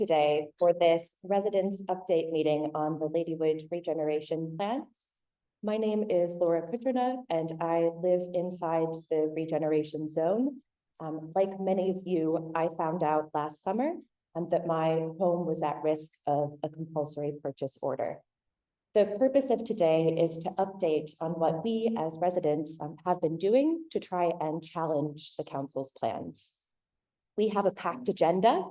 today for this residents update meeting on the Ladywood regeneration plans. My name is Laura Kutrina and I live inside the regeneration zone. Like many of you, I found out last summer that my home was at risk of a compulsory purchase order. The purpose of today is to update on what we as residents have been doing to try and challenge the council's plans. We have a packed agenda.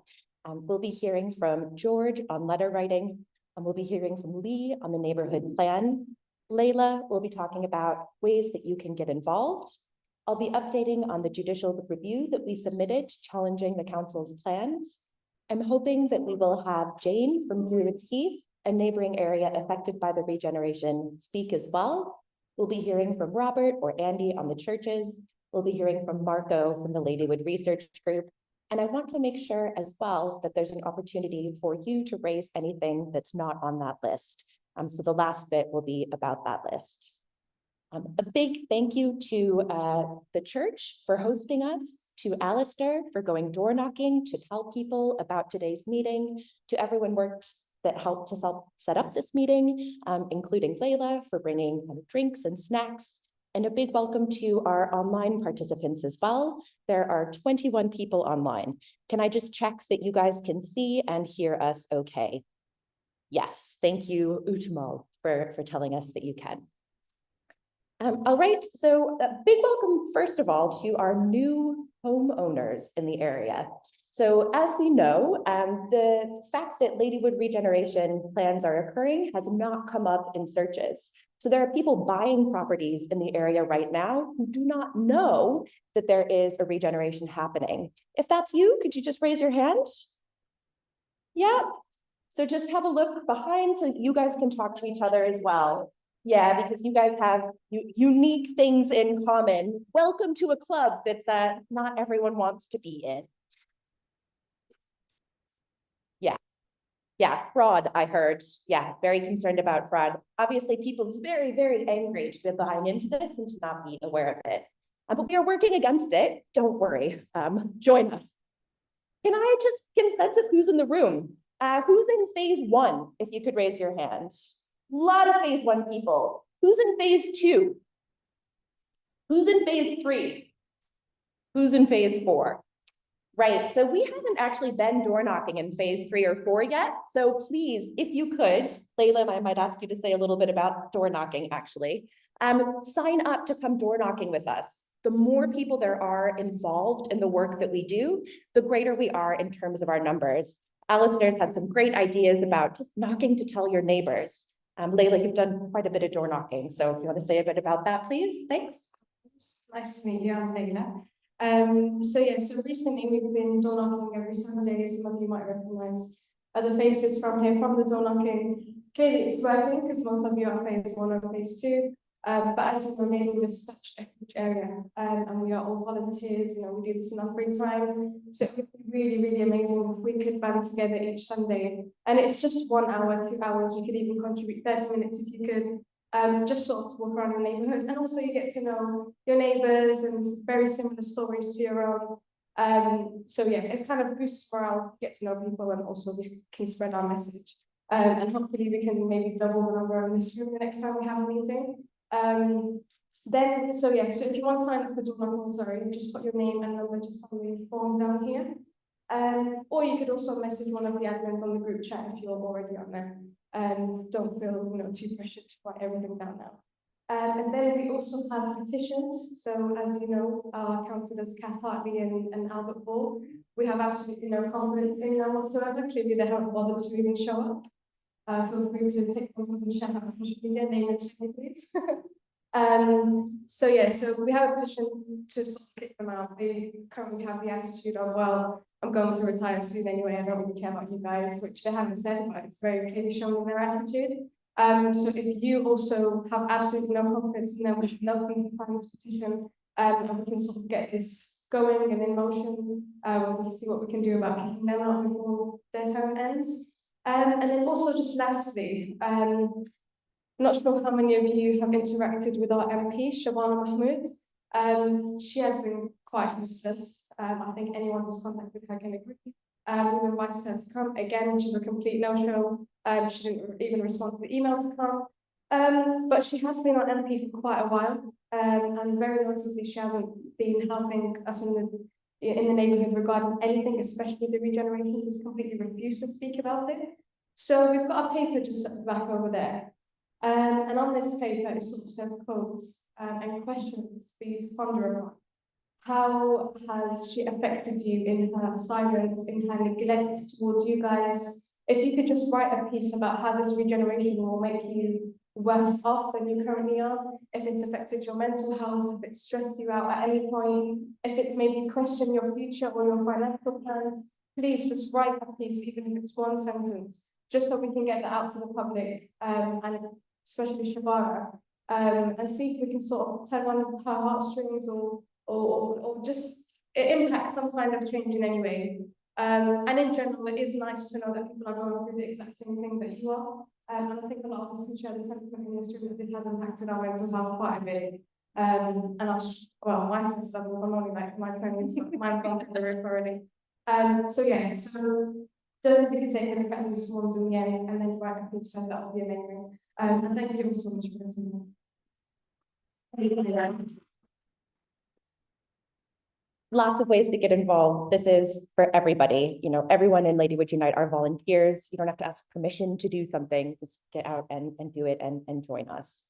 We'll be hearing from George on letter writing, and we'll be hearing from Lee on the neighborhood plan. Layla will be talking about ways that you can get involved. I'll be updating on the judicial review that we submitted challenging the council's plans. I'm hoping that we will have Jane from Druids Heath, a neighboring area affected by the regeneration, speak as well. We'll be hearing from Robert or Andy on the churches. We'll be hearing from Marco from the Ladywood Research Group. And I want to make sure as well that there's an opportunity for you to raise anything that's not on that list. So the last bit will be about that list. A big thank you to the church for hosting us, to Alistair for going door knocking to tell people about today's meeting, to everyone that helped to set up this meeting, including Layla for bringing drinks and snacks. And a big welcome to our online participants as well. There are 21 people online. Can I just check that you guys can see and hear us okay? Yes, thank you, Utamo, for telling us that you can. All right, so a big welcome, first of all, to our new homeowners in the area. So as we know, the fact that Ladywood regeneration plans are occurring has not come up in searches. So there are people buying properties in the area right now who do not know that there is a regeneration happening. If that's you, could you just raise your hand? Yeah, so just have a look behind so you guys can talk to each other as well. Yeah, because you guys have unique things in common. Welcome to a club that not everyone wants to be in. Yeah, fraud, I heard. Yeah, very concerned about fraud. Obviously, people very, very angry to be buying into this and to not be aware of it. But we are working against it. Don't worry. Join us. Can I just get a sense of who's in the room? Who's in phase 1, if you could raise your hand? A lot of phase 1 people. Who's in phase 2? Who's in phase 3? Who's in phase 4? Right, so we haven't actually been door knocking in phase 3 or 4 yet. So please, if you could, Layla, I might ask you to say a little bit about door knocking actually. Sign up to come door knocking with us. The more people there are involved in the work that we do, the greater we are in terms of our numbers. Alistair's had some great ideas about just knocking to tell your neighbors. Layla, you've done quite a bit of door knocking. So if you want to say a bit about that, please, thanks. Nice to meet you, I'm Layla. So recently we've been door knocking every Sunday. Some of you might recognize other faces from here, from the door knocking. Clearly it's working because most of you are phase 1 or phase 2. But as you know, Ladywood is such a huge area, and we are all volunteers. You know, we do this in our free time. So it would be really, really amazing if we could band together each Sunday. And it's just 1 hour, 2 hours. You could even contribute 30 minutes if you could. Just sort of walk around the neighborhood, and also you get to know your neighbors and very similar stories to your own. So yeah, it's kind of boosts morale, get to know people, and also we can spread our message. And hopefully we can maybe double the number in this room the next time we have a meeting. So if you want to sign up for door knocking, just put your name and number just on the form down here. Or you could also message one of the admins on the group chat if you're already on there. Don't feel too pressured to write everything down now. And then we also have petitions. So as you know, our councillors Kath Hartley and Albert Ball, we have absolutely no confidence in them whatsoever. Clearly they haven't bothered to even show up. Feel free to take photos and share out social media, name and shame, please. So we have a petition to sort of kick them out. They currently have the attitude of, well, I'm going to retire soon anyway, I don't really care about you guys, which they haven't said, but it's very clearly shown in their attitude. So if you also have absolutely no confidence in them, we should love you to sign this petition, and we can sort of get this going and in motion. We can see what we can do about kicking them out before their term ends. And then also just lastly, not sure how many of you have interacted with our MP, Shabana Mahmood. She has been quite useless. I think anyone who's contacted her can agree. We invited her to come again, which is a complete no-show. She didn't even respond to the email to come. But she has been our MP for quite a while, and very notably, she hasn't been helping us in the neighbourhood regarding anything, especially the regeneration. She's completely refused to speak about it. So we've got a paper just at the back over there. And on this paper, it sort of says quotes and questions for you to ponder upon. How has she affected you in her silence, in her neglect towards you guys? If you could just write a piece about how this regeneration will make you worse off than you currently are, if it's affected your mental health, if it's stressed you out at any point, if it's made you question your future or your financial plans, please just write a piece, even if it's one sentence, just so we can get that out to the public, and especially Shabara, and see if we can sort of tug on her heartstrings or just impact some kind of change in any way. And in general, it is nice to know that people are going through the exact same thing that you are. And I think a lot of us can share the sentiment in this room that this has impacted our mental health quite a bit. And well, my stress level, I'm only like my 20s, but mine's gone through the roof already. So yeah, so just if you could take a look at these ones in the end and then write a piece, that would be amazing. And thank you so much for listening. Lots of ways to get involved. This is for everybody. You know, everyone in Ladywood Unite are volunteers. You don't have to ask permission to do something. Just get out and do it and join us.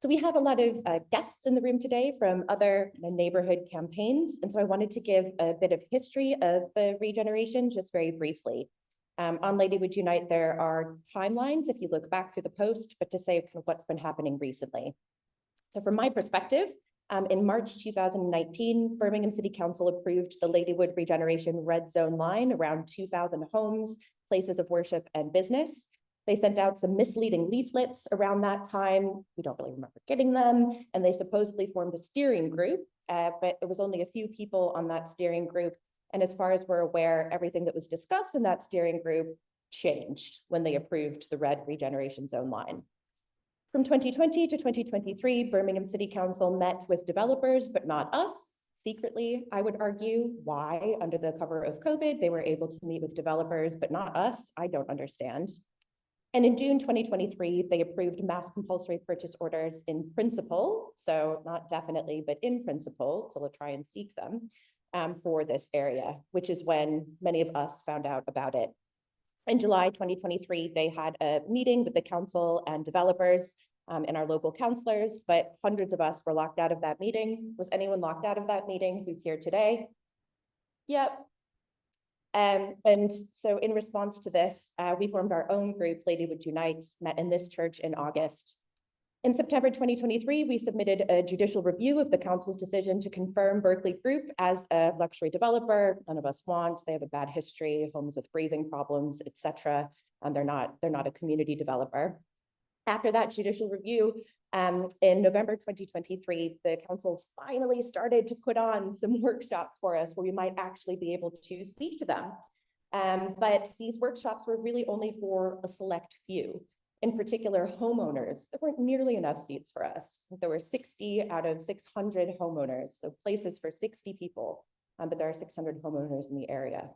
So we have a lot of guests in the room today from other neighborhood campaigns. And so I wanted to give a bit of history of the regeneration just very briefly. On Ladywood Unite, there are timelines if you look back through the post, but to say kind of what's been happening recently. So from my perspective, in March 2019, Birmingham City Council approved the Ladywood Regeneration Red Zone line around 2,000 homes, places of worship, and business. They sent out some misleading leaflets around that time. We don't really remember getting them, and they supposedly formed a steering group, but it was only a few people on that steering group. And as far as we're aware, everything that was discussed in that steering group changed when they approved the Red Regeneration Zone line. From 2020 to 2023, Birmingham City Council met with developers, but not us. Secretly, I would argue why, under the cover of COVID, they were able to meet with developers, but not us. I don't understand. And in June 2023, they approved mass compulsory purchase orders in principle, so not definitely, but in principle, to try and seek them for this area, which is when many of us found out about it. In July 2023, they had a meeting with the council and developers and our local councilors, but hundreds of us were locked out of that meeting. Was anyone locked out of that meeting who's here today? Yep. And so in response to this, we formed our own group, Ladywood Unite, met in this church in August. In September 2023, we submitted a judicial review of the council's decision to confirm Berkeley Group as a luxury developer. None of us want. They have a bad history, homes with breathing problems, etc. They're not a community developer. After that judicial review, in November 2023, the council finally started to put on some workshops for us where we might actually be able to speak to them. But these workshops were really only for a select few. In particular, homeowners. There weren't nearly enough seats for us. There were 60 out of 600 homeowners, so places for 60 people, but there are 600 homeowners in the area.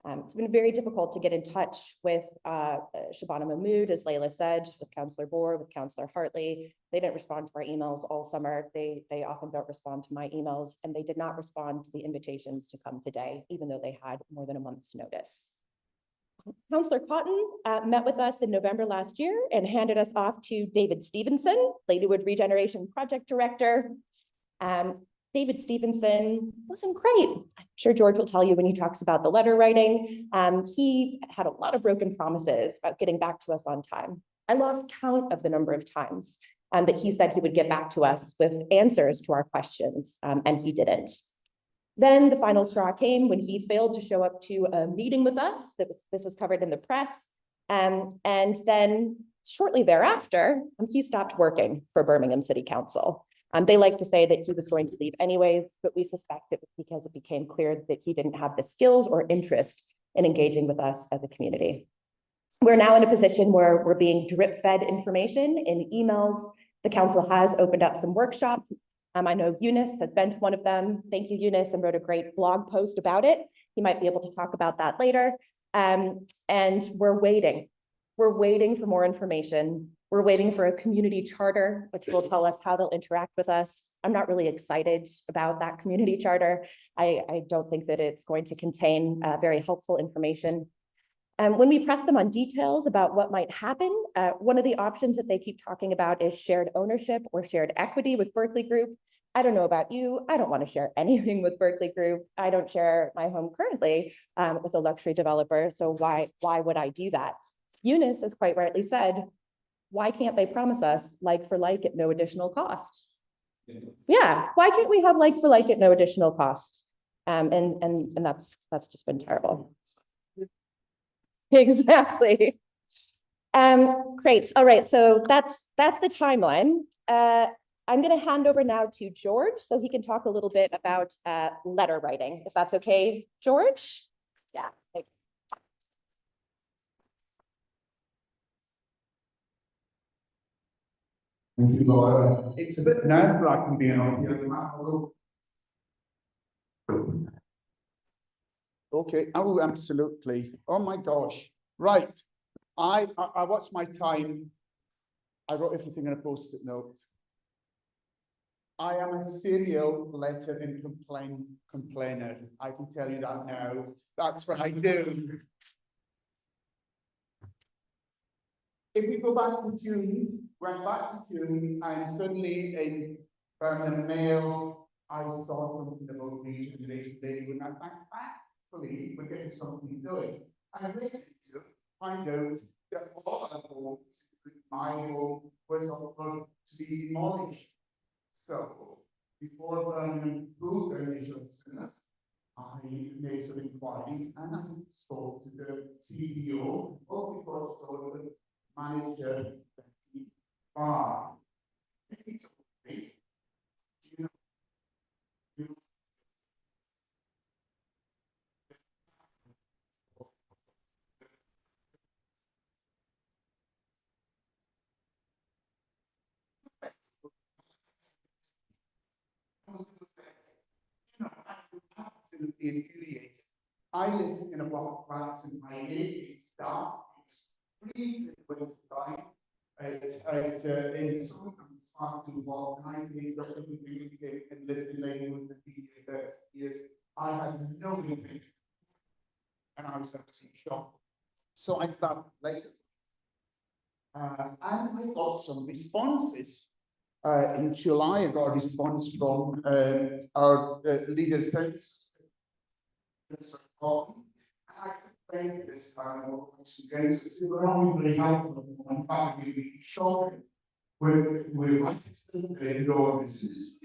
It's been very difficult to get in touch with Shabana Mahmood, as Layla said, with Councillor Bohr, with Councillor Hartley. They didn't respond to our emails all summer. They often don't respond to my emails, and they did not respond to the invitations to come today, even though they had more than a month's notice. Councillor Cotton met with us in November last year and handed us off to David Stevenson, Ladywood Regeneration Project Director. David Stevenson wasn't great. I'm sure George will tell you when he talks about the letter writing. He had a lot of broken promises about getting back to us on time. I lost count of the number of times that he said he would get back to us with answers to our questions, and he didn't. Then the final straw came when he failed to show up to a meeting with us. This was covered in the press. And then shortly thereafter, he stopped working for Birmingham City Council. They like to say that he was going to leave anyways, but we suspect it was because it became clear that he didn't have the skills or interest in engaging with us as a community. We're now in a position where we're being drip-fed information in emails. The council has opened up some workshops. I know Eunice has been to one of them. Thank you, Eunice, and wrote a great blog post about it. He might be able to talk about that later. And we're waiting. We're waiting for more information. We're waiting for a community charter, which will tell us how they'll interact with us. I'm not really excited about that community charter. I don't think that it's going to contain very helpful information. When we press them on details about what might happen, one of the options that they keep talking about is shared ownership or shared equity with Berkeley Group. I don't know about you. I don't want to share anything with Berkeley Group. I don't share my home currently with a luxury developer. So why would I do that? Eunice has quite rightly said, why can't they promise us like for like at no additional cost? Yeah, why can't we have like for like at no additional cost? And that's just been terrible. Exactly. Great. All right. So that's the timeline. I'm going to hand over now to George so he can talk a little bit about letter writing, if that's okay, George. Yeah. Thank you, Laura. It's a bit nerve-wracking being on here. Okay. Oh, absolutely. Oh my gosh. Right. I watched my time. I wrote everything in a post-it note. I am a serial letter and complainer. I can tell you that now. That's what I do. If we go back to June, went back to June, and suddenly in permanent mail, I saw something about regeneration Ladywood, and I thought, thankfully, we're getting something doing. I read it to find out that all our homes, my home, was about to be demolished. So, before permanent food initial business, I made some inquiries and I spoke to the CEO of the portfolio manager farm. It's okay. You know, I'm absolutely infuriated. I live in a block of flats in my age, it's dark, it's freezing in the winter time. It's in some far too warm, and I think that everything and lived in Ladywood for 30 years. I had no intention, and I was absolutely shocked. So I started later. And I got some responses. In July, I got a response from our leader, Prince. I complained this time again, so we're only very helpful. In fact, we'd be shocked. We're right to the door. This is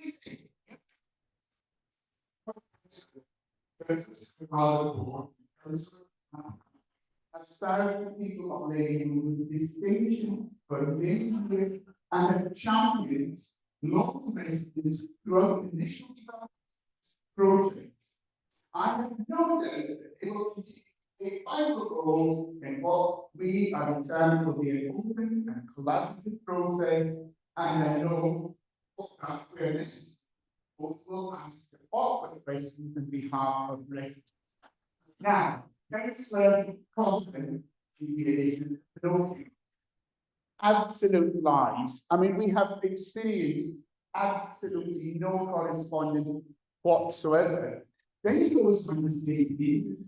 I've started with people of Ladywood with distinction for many years and have championed local residents throughout the initial development project. I have no doubt that they will continue to take vital roles in what we are determined will be an open and collaborative process, and I know that where necessary, both will ask awkward questions on behalf of residents. Now, Councillor Cosman, absolute lies. I mean, we have experienced absolutely no correspondence whatsoever. Then he goes from the state meeting,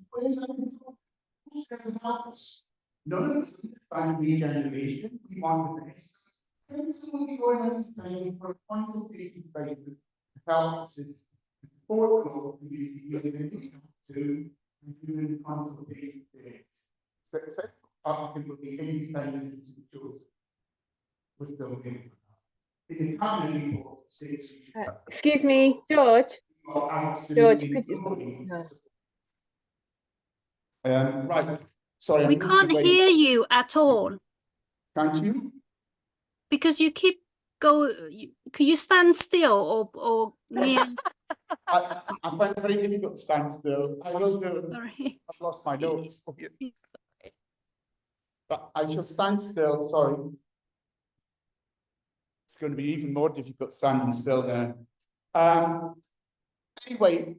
none of us find regeneration, we want the best. Council will be going out today for a consultation phase to help assist the local community to human consultation phase. So applicant will be independent and secure with the in the cabinet report states. Excuse me, George. George, could you? No. Right. Sorry, we can't hear you at all. Can't you? Because you keep can you stand still or near? I find it very difficult to stand still. I will do it. Sorry. I've lost my notes. Okay. But I shall stand still. Sorry. It's going to be even more difficult standing still now. Anyway,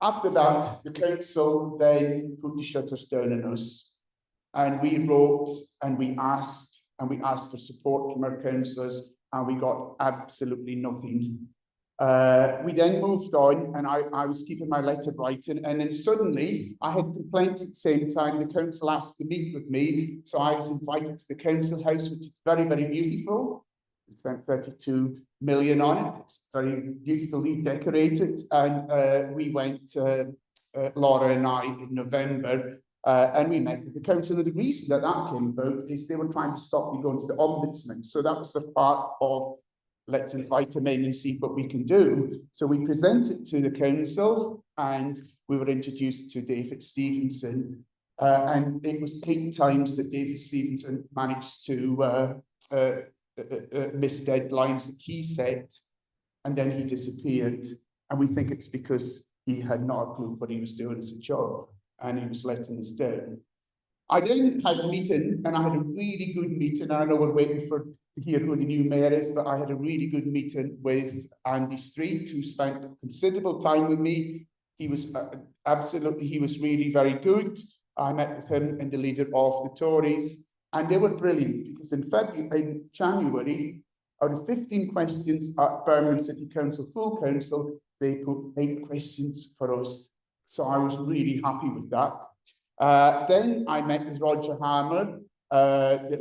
After that, the council then put the shutters down on us, and we wrote and we asked for support from our councillors, and we got absolutely nothing. We then moved on, and I was keeping my letter writing, and then suddenly I had complaints at the same time. The council asked to meet with me, so I was invited to the council house, which is very, very beautiful. We spent 32 million on it. It's very beautifully decorated, and we went, Laura and I, in November, and we met with the council. And the reason that that came about is they were trying to stop me going to the ombudsman. So that was the part of, let's invite them in and see what we can do. So we presented to the council, and we were introduced to David Stevenson. And it was 8 times that David Stevenson managed to miss deadlines that he set, and then he disappeared. And we think it's because he had not a clue what he was doing as a job, and he was letting us down. I then had a meeting, and I had a really good meeting. I know we're waiting to hear who the new mayor is, but I had a really good meeting with Andy Street, who spent considerable time with me. He was he was really very good. I met with him and the leader of the Tories, and they were brilliant, because in January, out of 15 questions at Birmingham City Council, full council, they put 8 questions for us. So I was really happy with that. Then I met with Roger Hammer, the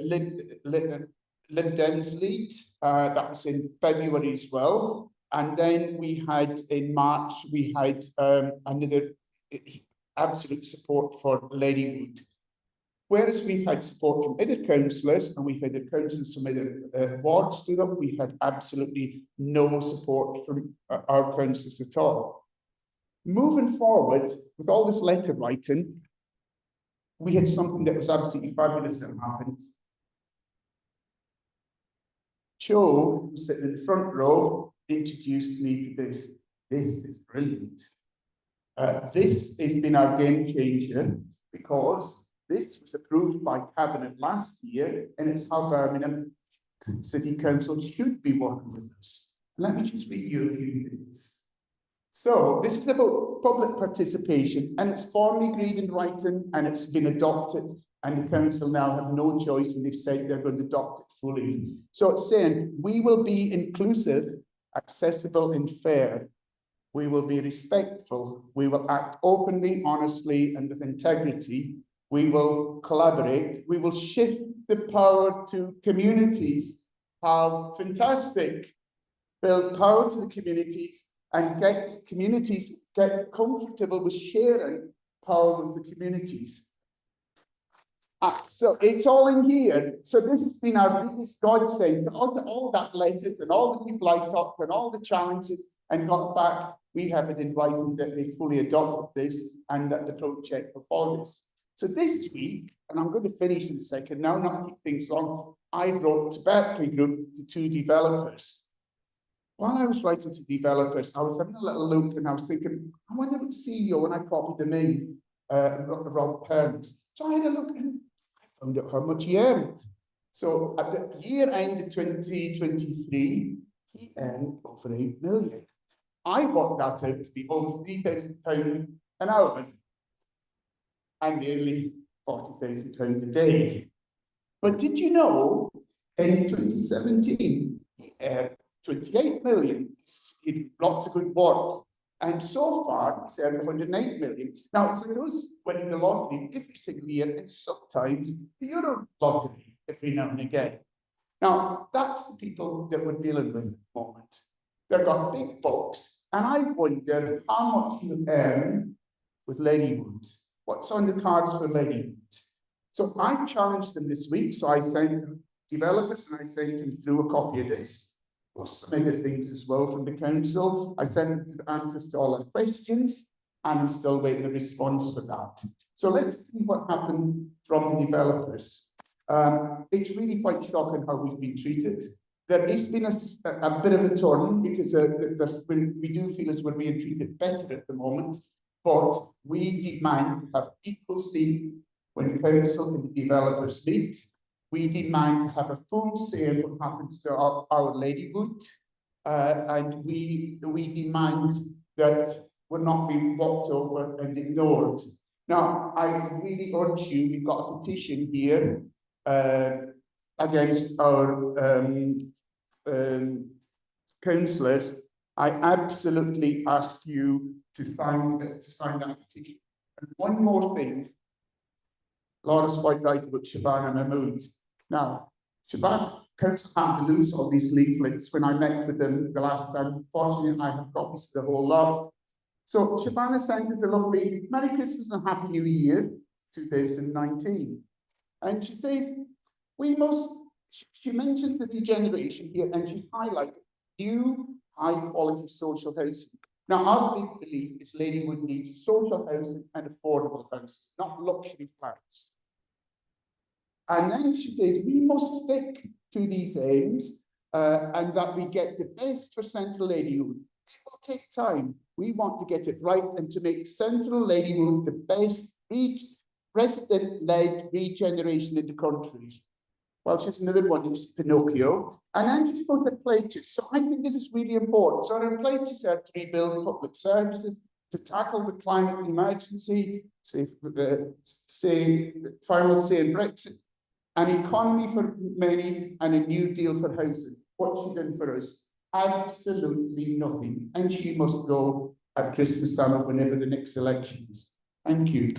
Lib Dems lead, that was in February as well. And then we had, in March, we had another absolute support for Ladywood. Whereas we've had support from other councillors, and we've had the councillors from other wards stood up, we've had absolutely no support from our councillors at all. Moving forward, with all this letter writing, we had something that was absolutely fabulous that happened. Joe, who's sitting in the front row, introduced me to this. This is brilliant. This has been our game changer, because this was approved by Cabinet last year, and it's how Birmingham City Council should be working with us. Let me just read you a few things. So this is about public participation, and it's formally agreed in writing, and it's been adopted, and the council now have no choice, and they've said they're going to adopt it fully. So it's saying we will be inclusive, accessible, and fair. We will be respectful. We will act openly, honestly, and with integrity. We will collaborate. We will shift the power to communities. How fantastic! Build power to the communities and get communities get comfortable with sharing power with the communities. So it's all in here. So this has been our biggest godsend. All that letters and all the people I talked to and all the challenges and got back, we have it in writing that they fully adopted this and that the project will follow this. So this week, and I'm going to finish in a second now, not keep things long, I wrote to Berkeley Group to 2 developers. While I was writing to developers, I was having a little look and I was thinking, I wonder what CEO, and I copied them in, Rob Perns. So I had a look and I found out how much he earned. So at the year end of 2023, he earned over 8 million. I worked that out to be over £3,000 an hour and nearly £40,000 a day. But did you know, in 2017, he earned 28 million. He did lots of good work. And so far, he's earned 108 million. Now, it's those winning the lottery every single year, and sometimes the Euro lottery every now and again. Now, that's the people that we're dealing with at the moment. They've got big bucks, and I wonder how much you earn with Ladywood. What's on the cards for Ladywood? So I challenged them this week, so I sent developers and I sent them through a copy of this, plus some other things as well from the council. I sent them the answers to all our questions, and I'm still waiting a response for that. So let's see what happened from the developers. It's really quite shocking how we've been treated. There has been a bit of a turn, because we do feel as we're being treated better at the moment, but we demand to have equal seat when council and the developers meet. We demand to have a full say in what happens to our Ladywood, and we demand that were not being walked over and ignored. Now, I really urge you, we've got a petition here against our councillors. I absolutely ask you to sign that petition. And one more thing, Laura's quite right about Shaban and Mahmood. Now, Shaban, council had to lose all these leaflets when I met with them the last time. Fortunately, I have copies of the whole lot. So Shabana sent us a lovely Merry Christmas and Happy New Year 2019. And she says, we must, she mentioned the regeneration here and she highlighted new high quality social housing. Now, our big belief is Ladywood needs social housing and affordable housing, not luxury flats. And then she says, we must stick to these aims and that we get the best for Central Ladywood. It will take time. We want to get it right and to make Central Ladywood the best resident-led regeneration in the country. Well, she's another one who's Pinocchio. And then she's got the pledges. So I think this is really important. So our pledges are to rebuild public services, to tackle the climate emergency, final say in Brexit, an economy for many, and a new deal for housing. What's she done for us? Absolutely nothing. And she must go at Christmas time or whenever the next election is. Thank you.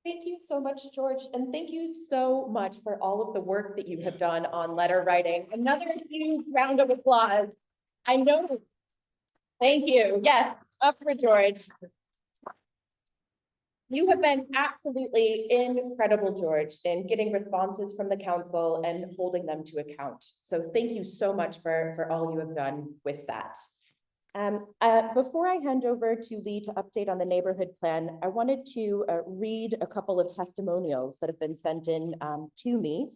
Thank you so much, George, and thank you so much for all of the work that you have done on letter writing. Another huge round of applause. I know. Thank you. Yes, up for George. You have been absolutely incredible, George, in getting responses from the council and holding them to account. So thank you so much for all you have done with that. Before I hand over to Lee to update on the neighborhood plan, I wanted to read a couple of testimonials that have been sent in to me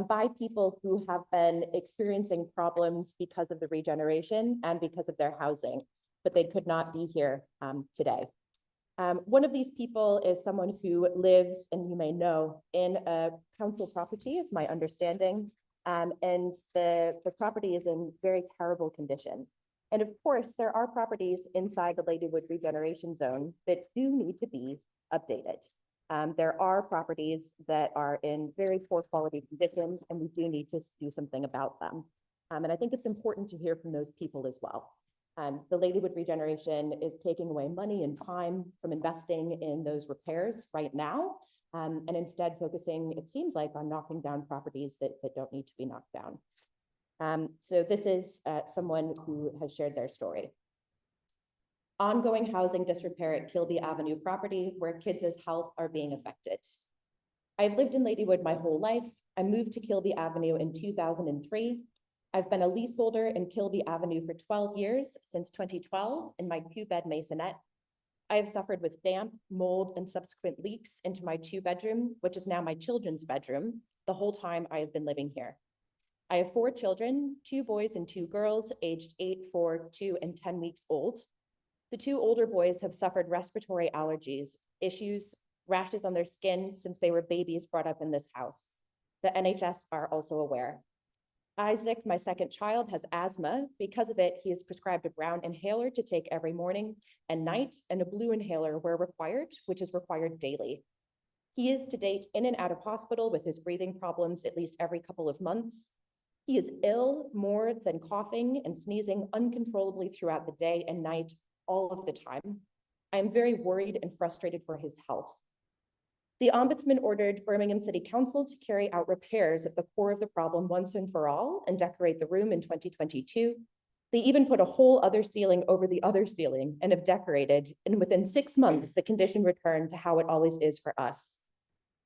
by people who have been experiencing problems because of the regeneration and because of their housing, but they could not be here today. One of these people is someone who lives, and you may know, in a council property, is my understanding, and the property is in very terrible condition. And of course, there are properties inside the Ladywood regeneration zone that do need to be updated. There are properties that are in very poor quality conditions, and we do need to do something about them. And I think it's important to hear from those people as well. The Ladywood regeneration is taking away money and time from investing in those repairs right now, and instead focusing, it seems like, on knocking down properties that don't need to be knocked down. So this is someone who has shared their story. Ongoing housing disrepair at Kilby Avenue property where kids' health are being affected. I've lived in Ladywood my whole life. I moved to Kilby Avenue in 2003. I've been a leaseholder in Kilby Avenue for 12 years, since 2012, in my 2-bed maisonette. I have suffered with damp, mold, and subsequent leaks into my 2-bedroom, which is now my children's bedroom, the whole time I have been living here. I have 4 children, 2 boys and 2 girls, aged 8, 4, 2, and 10 weeks old. The 2 older boys have suffered respiratory allergies, issues, rashes on their skin since they were babies brought up in this house. The NHS are also aware. Isaac, my second child, has asthma. Because of it, he is prescribed a brown inhaler to take every morning and night, and a blue inhaler where required, which is required daily. He is to date in and out of hospital with his breathing problems at least every couple of months. He is ill more than coughing and sneezing uncontrollably throughout the day and night, all of the time. I am very worried and frustrated for his health. The Ombudsman ordered Birmingham City Council to carry out repairs at the core of the problem once and for all and decorate the room in 2022. They even put a whole other ceiling over the other ceiling and have decorated, and within 6 months, the condition returned to how it always is for us.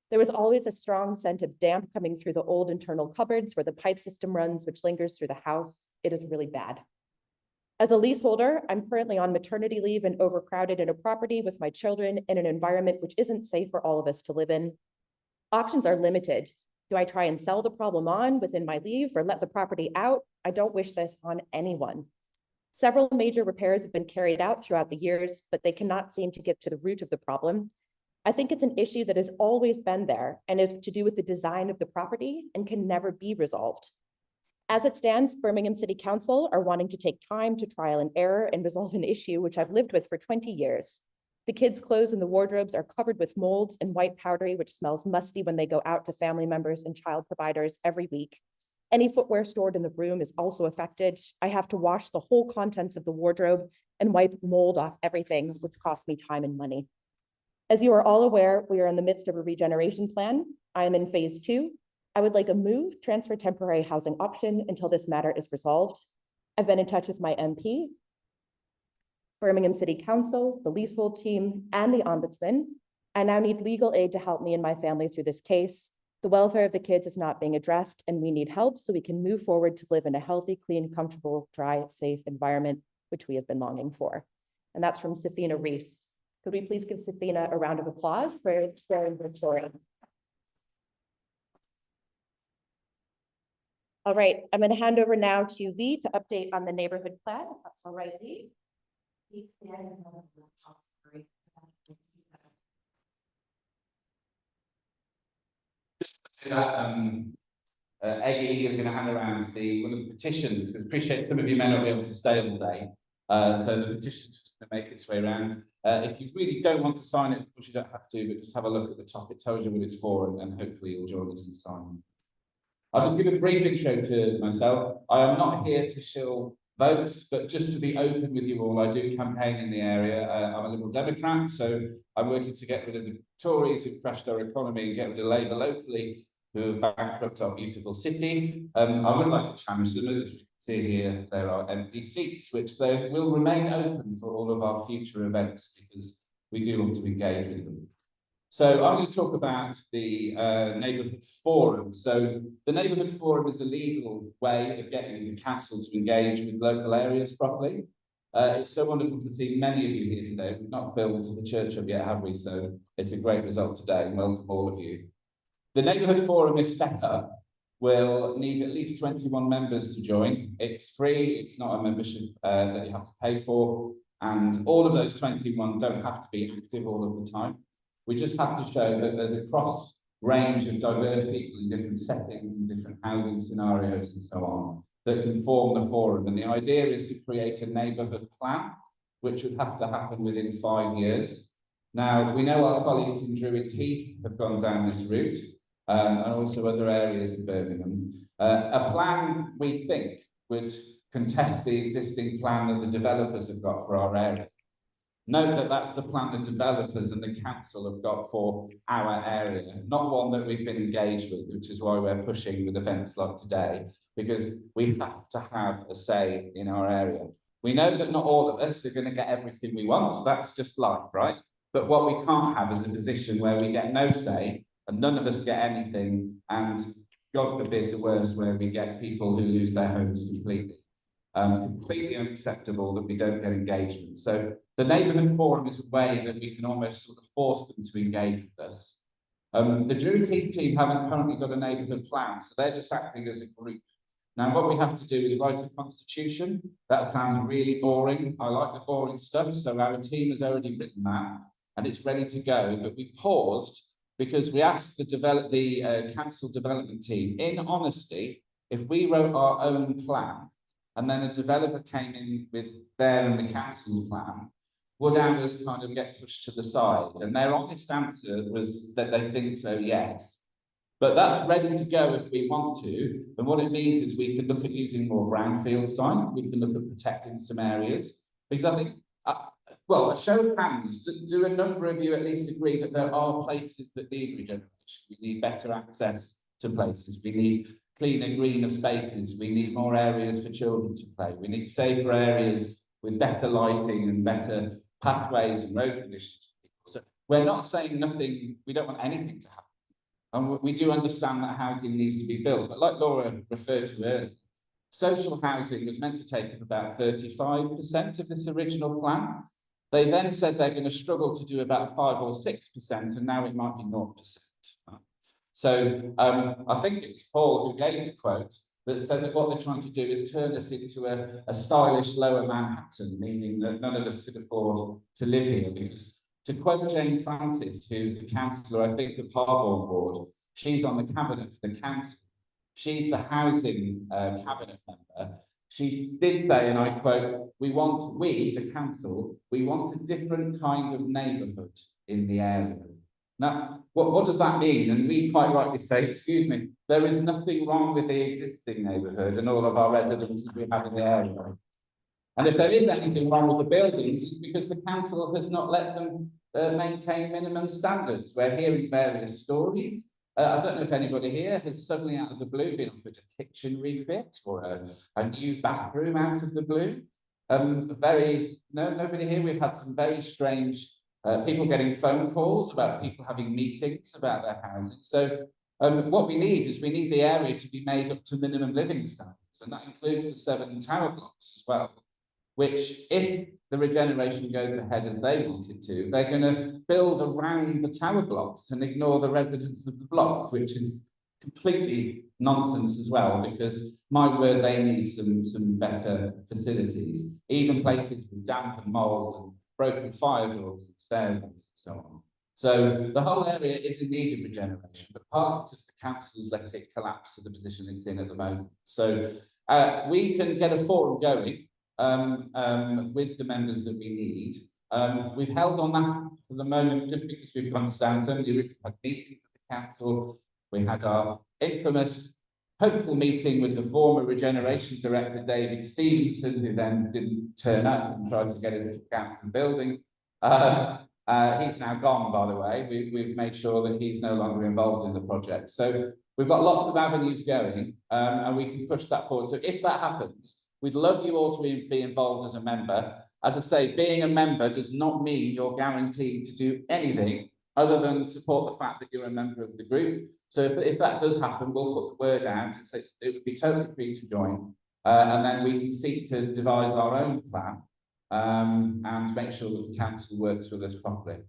There was always a strong scent of damp coming through the old internal cupboards where the pipe system runs, which lingers through the house. It is really bad. As a leaseholder, I'm currently on maternity leave and overcrowded in a property with my children in an environment which isn't safe for all of us to live in. Options are limited. Do I try and sell the problem on within my leave or let the property out? I don't wish this on anyone. Several major repairs have been carried out throughout the years, but they cannot seem to get to the root of the problem. I think it's an issue that has always been there and is to do with the design of the property and can never be resolved. As it stands, Birmingham City Council are wanting to take time to trial and error and resolve an issue which I've lived with for 20 years. The kids' clothes in the wardrobes are covered with molds and white powdery, which smells musty when they go out to family members and child providers every week. Any footwear stored in the room is also affected. I have to wash the whole contents of the wardrobe and wipe mold off everything, which costs me time and money. As you are all aware, we are in the midst of a regeneration plan. I am in phase 2. I would like a move, transfer temporary housing option until this matter is resolved. I've been in touch with my MP, Birmingham City Council, the leasehold team, and the Ombudsman. I now need legal aid to help me and my family through this case. The welfare of the kids is not being addressed, and we need help so we can move forward to live in a healthy, clean, comfortable, dry, safe environment, which we have been longing for. And that's from Safina Reese. Could we please give Safina a round of applause for sharing her story? All right, I'm going to hand over now to Lee to update on the neighborhood plan. If that's all right, Lee. Eggy is going to hand around one of the petitions, because I appreciate some of you may not be able to stay all day. So the petition is just going to make its way around. If you really don't want to sign it, of course you don't have to, but just have a look at the top. It tells you what it's for, and hopefully you'll join us in signing. I'll just give a brief intro to myself. I am not here to shill votes, but just to be open with you all, I do campaign in the area. I'm a Liberal Democrat, so I'm working to get rid of the Tories who've crashed our economy and get rid of Labour locally, who have bankrupted our beautiful city. I would like to challenge them. As we can see here, there are empty seats, which they will remain open for all of our future events, because we do want to engage with them. So I'm going to talk about the neighbourhood forum. So the neighbourhood forum is a legal way of getting the council to engage with local areas properly. It's so wonderful to see many of you here today. We've not filled the church up yet, have we? So it's a great result today, and welcome all of you. The neighbourhood forum, if set up, will need at least 21 members to join. It's free. It's not a membership that you have to pay for. And all of those 21 don't have to be active all of the time. We just have to show that there's a cross range of diverse people in different settings and different housing scenarios and so on that can form the forum. And the idea is to create a neighbourhood plan, which would have to happen within 5 years. Now, we know our colleagues in Druids Heath have gone down this route, and also other areas in Birmingham. A plan, we think, would contest the existing plan that the developers have got for our area. Note that that's the plan the developers and the council have got for our area, not one that we've been engaged with, which is why we're pushing with events like today, because we have to have a say in our area. We know that not all of us are going to get everything we want. That's just life, right? But what we can't have is a position where we get no say and none of us get anything, and God forbid the worst, where we get people who lose their homes completely. Completely unacceptable that we don't get engagement. So the neighbourhood forum is a way that we can almost sort of force them to engage with us. The Druids Heath team haven't currently got a neighbourhood plan, so they're just acting as a group. Now, what we have to do is write a constitution. That sounds really boring. I like the boring stuff, so our team has already written that, and it's ready to go. But we've paused because we asked the council development team, in honesty, if we wrote our own plan, and then a developer came in with their and the council's plan, would ours kind of get pushed to the side? And their honest answer was that they think so, yes. But that's ready to go if we want to. And what it means is we can look at using more brownfield site. We can look at protecting some areas. Because I think, well, a show of hands, do a number of you at least agree that there are places that need regeneration? We need better access to places. We need cleaner, greener spaces. We need more areas for children to play. We need safer areas with better lighting and better pathways and road conditions. So we're not saying nothing, we don't want anything to happen. And we do understand that housing needs to be built. But like Laura referred to earlier, social housing was meant to take up about 35% of this original plan. They then said they're going to struggle to do about 5 or 6%, and now it might be 0%. So I think it was Paul who gave the quote that said that what they're trying to do is turn us into a stylish lower Manhattan, meaning that none of us could afford to live here. Because to quote Jane Francis, who's the councillor, I think, of Harborne Board, she's on the cabinet for the council. She's the housing cabinet member. She did say, and I quote, we, the council, we want a different kind of neighbourhood in the area. Now, what does that mean? And we quite rightly say, excuse me, there is nothing wrong with the existing neighbourhood and all of our residents that we have in the area. And if there is anything wrong with the buildings, it's because the council has not let them maintain minimum standards. We're hearing various stories. I don't know if anybody here has suddenly out of the blue been offered a kitchen refit or a new bathroom out of the blue. Nobody here. We've had some very strange people getting phone calls about people having meetings about their housing. So what we need the area to be made up to minimum living standards, and that includes the 7 tower blocks as well, which, if the regeneration goes ahead as they want it to, they're going to build around the tower blocks and ignore the residents of the blocks, which is completely nonsense as well, because, my word, they need some better facilities, even places with damp and mould and broken fire doors and stairways and so on. So the whole area is in need of regeneration, but partly because the council has let it collapse to the position it's in at the moment. So we can get a forum going with the members that we need. We've held on that for the moment just because we've gone to Southampton. We had meetings with the council. We had our infamous hopeful meeting with the former regeneration director, David Stevenson, who then didn't turn up and tried to get us to out to the building. He's now gone, by the way. We've made sure that he's no longer involved in the project. So we've got lots of avenues going, and we can push that forward. So if that happens, we'd love you all to be involved as a member. As I say, being a member does not mean you're guaranteed to do anything other than support the fact that you're a member of the group. So if that does happen, we'll put the word out. It would be totally free to join. And then we can seek to devise our own plan and make sure that the council works with us properly.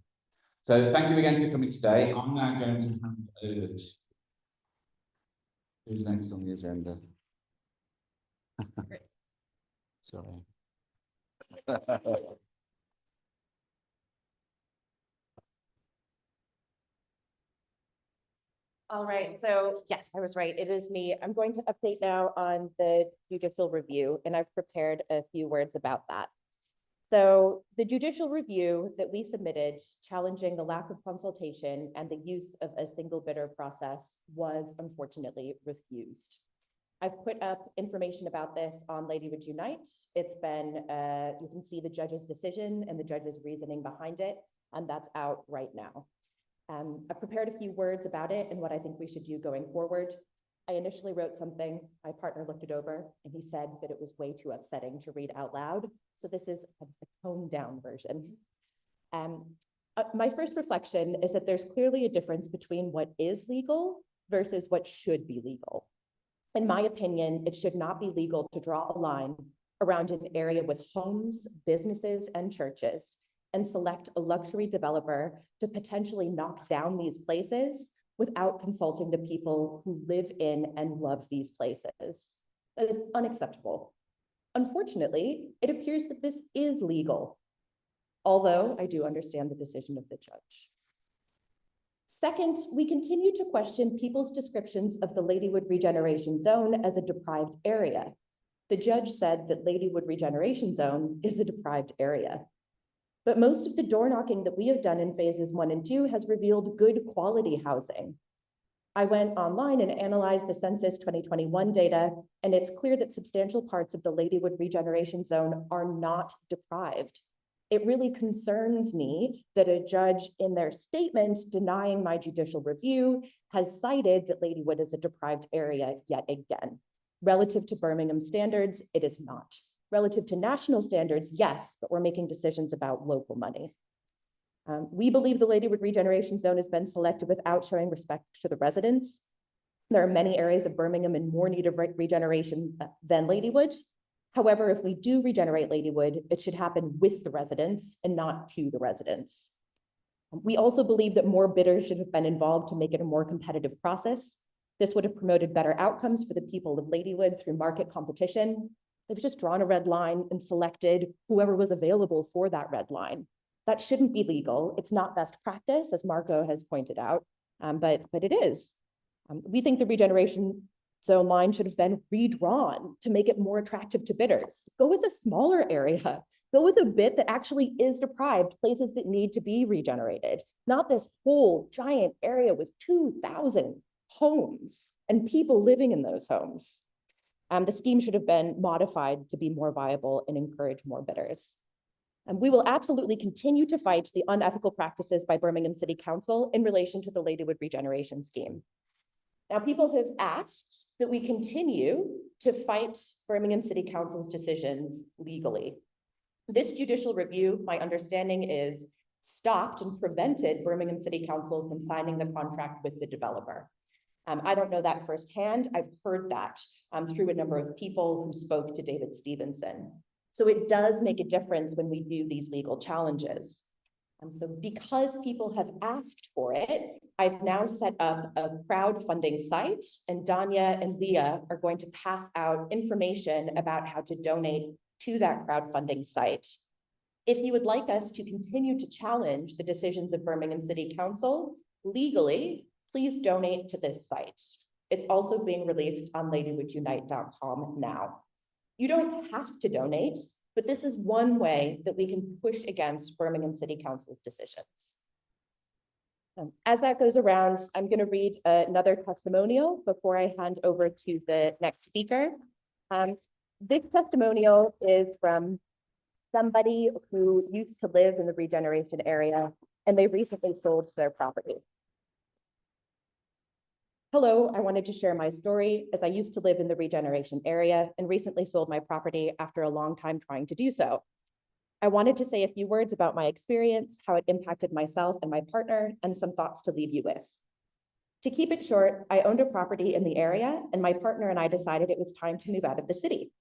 So thank you again for coming today. I'm now going to hand over to who's next on the agenda. Sorry. All right, so yes, I was right. It is me. I'm going to update now on the judicial review, and I've prepared a few words about that. So the judicial review that we submitted challenging the lack of consultation and the use of a single bidder process was unfortunately refused. I've put up information about this on Ladywood Unite. It's been, you can see the judge's decision and the judge's reasoning behind it, and that's out right now. I've prepared a few words about it and what I think we should do going forward. I initially wrote something, my partner looked it over, and he said that it was way too upsetting to read out loud. So this is a toned down version. My first reflection is that there's clearly a difference between what is legal versus what should be legal. In my opinion, it should not be legal to draw a line around an area with homes, businesses, and churches and select a luxury developer to potentially knock down these places without consulting the people who live in and love these places. That is unacceptable. Unfortunately, it appears that this is legal, although I do understand the decision of the judge. Second, we continue to question people's descriptions of the Ladywood Regeneration Zone as a deprived area. The judge said that Ladywood Regeneration Zone is a deprived area. But most of the door knocking that we have done in phases 1 and 2 has revealed good quality housing. I went online and analyzed the Census 2021 data, and it's clear that substantial parts of the Ladywood Regeneration Zone are not deprived. It really concerns me that a judge in their statement denying my judicial review has cited that Ladywood is a deprived area yet again. Relative to Birmingham standards, it is not. Relative to national standards, yes, but we're making decisions about local money. We believe the Ladywood Regeneration Zone has been selected without showing respect to the residents. There are many areas of Birmingham in more need of regeneration than Ladywood. However, if we do regenerate Ladywood, it should happen with the residents and not to the residents. We also believe that more bidders should have been involved to make it a more competitive process. This would have promoted better outcomes for the people of Ladywood through market competition. They've just drawn a red line and selected whoever was available for that red line. That shouldn't be legal. It's not best practice, as Marco has pointed out, but it is. We think the regeneration Zone line should have been redrawn to make it more attractive to bidders. Go with a smaller area. Go with a bit that actually is deprived, places that need to be regenerated, not this whole giant area with 2,000 homes and people living in those homes. The scheme should have been modified to be more viable and encourage more bidders. And we will absolutely continue to fight the unethical practices by Birmingham City Council in relation to the Ladywood regeneration scheme. Now, people have asked that we continue to fight Birmingham City Council's decisions legally. This judicial review, my understanding is, stopped and prevented Birmingham City Council from signing the contract with the developer. I don't know that firsthand. I've heard that through a number of people who spoke to David Stevenson. So it does make a difference when we do these legal challenges. So because people have asked for it, I've now set up a crowdfunding site, and Danya and Leah are going to pass out information about how to donate to that crowdfunding site. If you would like us to continue to challenge the decisions of Birmingham City Council legally, please donate to this site. It's also being released on ladywoodunite.com now. You don't have to donate, but this is one way that we can push against Birmingham City Council's decisions. As that goes around, I'm going to read another testimonial before I hand over to the next speaker. This testimonial is from somebody who used to live in the regeneration area, and they recently sold their property. Hello, I wanted to share my story, as I used to live in the regeneration area and recently sold my property after a long time trying to do so. I wanted to say a few words about my experience, how it impacted myself and my partner, and some thoughts to leave you with. To keep it short, I owned a property in the area, and my partner and I decided it was time to move out of the city.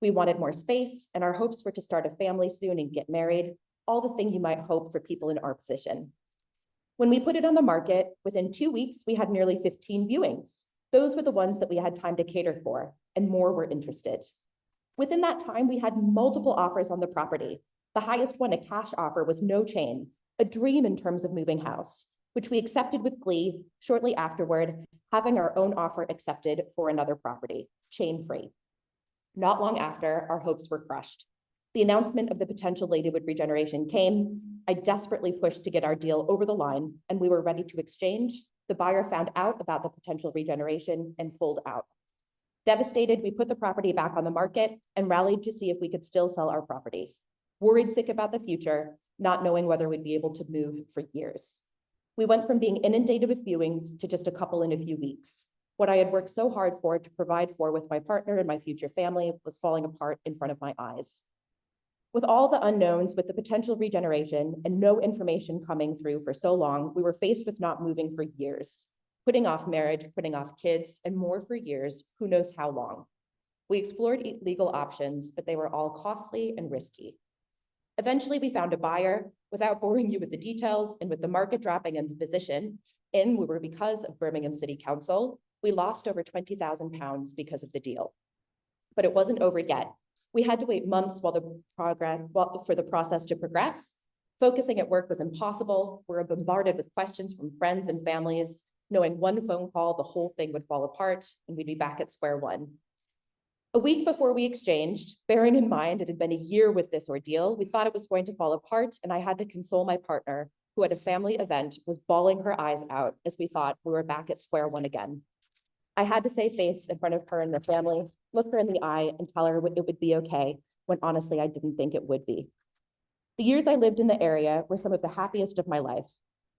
We wanted more space, and our hopes were to start a family soon and get married, all the things you might hope for people in our position. When we put it on the market, within 2 weeks, we had nearly 15 viewings. Those were the ones that we had time to cater for, and more were interested. Within that time, we had multiple offers on the property. The highest one, a cash offer with no chain, a dream in terms of moving house, which we accepted with glee shortly afterward, having our own offer accepted for another property, chain-free. Not long after, our hopes were crushed. The announcement of the potential Ladywood regeneration came. I desperately pushed to get our deal over the line, and we were ready to exchange. The buyer found out about the potential regeneration and pulled out. Devastated, we put the property back on the market and rallied to see if we could still sell our property. Worried sick about the future, not knowing whether we'd be able to move for years. We went from being inundated with viewings to just a couple in a few weeks. What I had worked so hard for to provide for with my partner and my future family was falling apart in front of my eyes. With all the unknowns with the potential regeneration and no information coming through for so long, we were faced with not moving for years, putting off marriage, putting off kids, and more for years, who knows how long. We explored legal options, but they were all costly and risky. Eventually, we found a buyer. Without boring you with the details, and with the market dropping in the position we were because of Birmingham City Council, we lost over £20,000 because of the deal. But it wasn't over yet. We had to wait months for the process to progress. Focusing at work was impossible. We were bombarded with questions from friends and families, knowing one phone call, the whole thing would fall apart and we'd be back at square one. A week before we exchanged, bearing in mind it had been a year with this ordeal, we thought it was going to fall apart, and I had to console my partner, who at a family event was bawling her eyes out as we thought we were back at square one again. I had to save face in front of her and the family, look her in the eye and tell her it would be okay, when honestly I didn't think it would be. The years I lived in the area were some of the happiest of my life.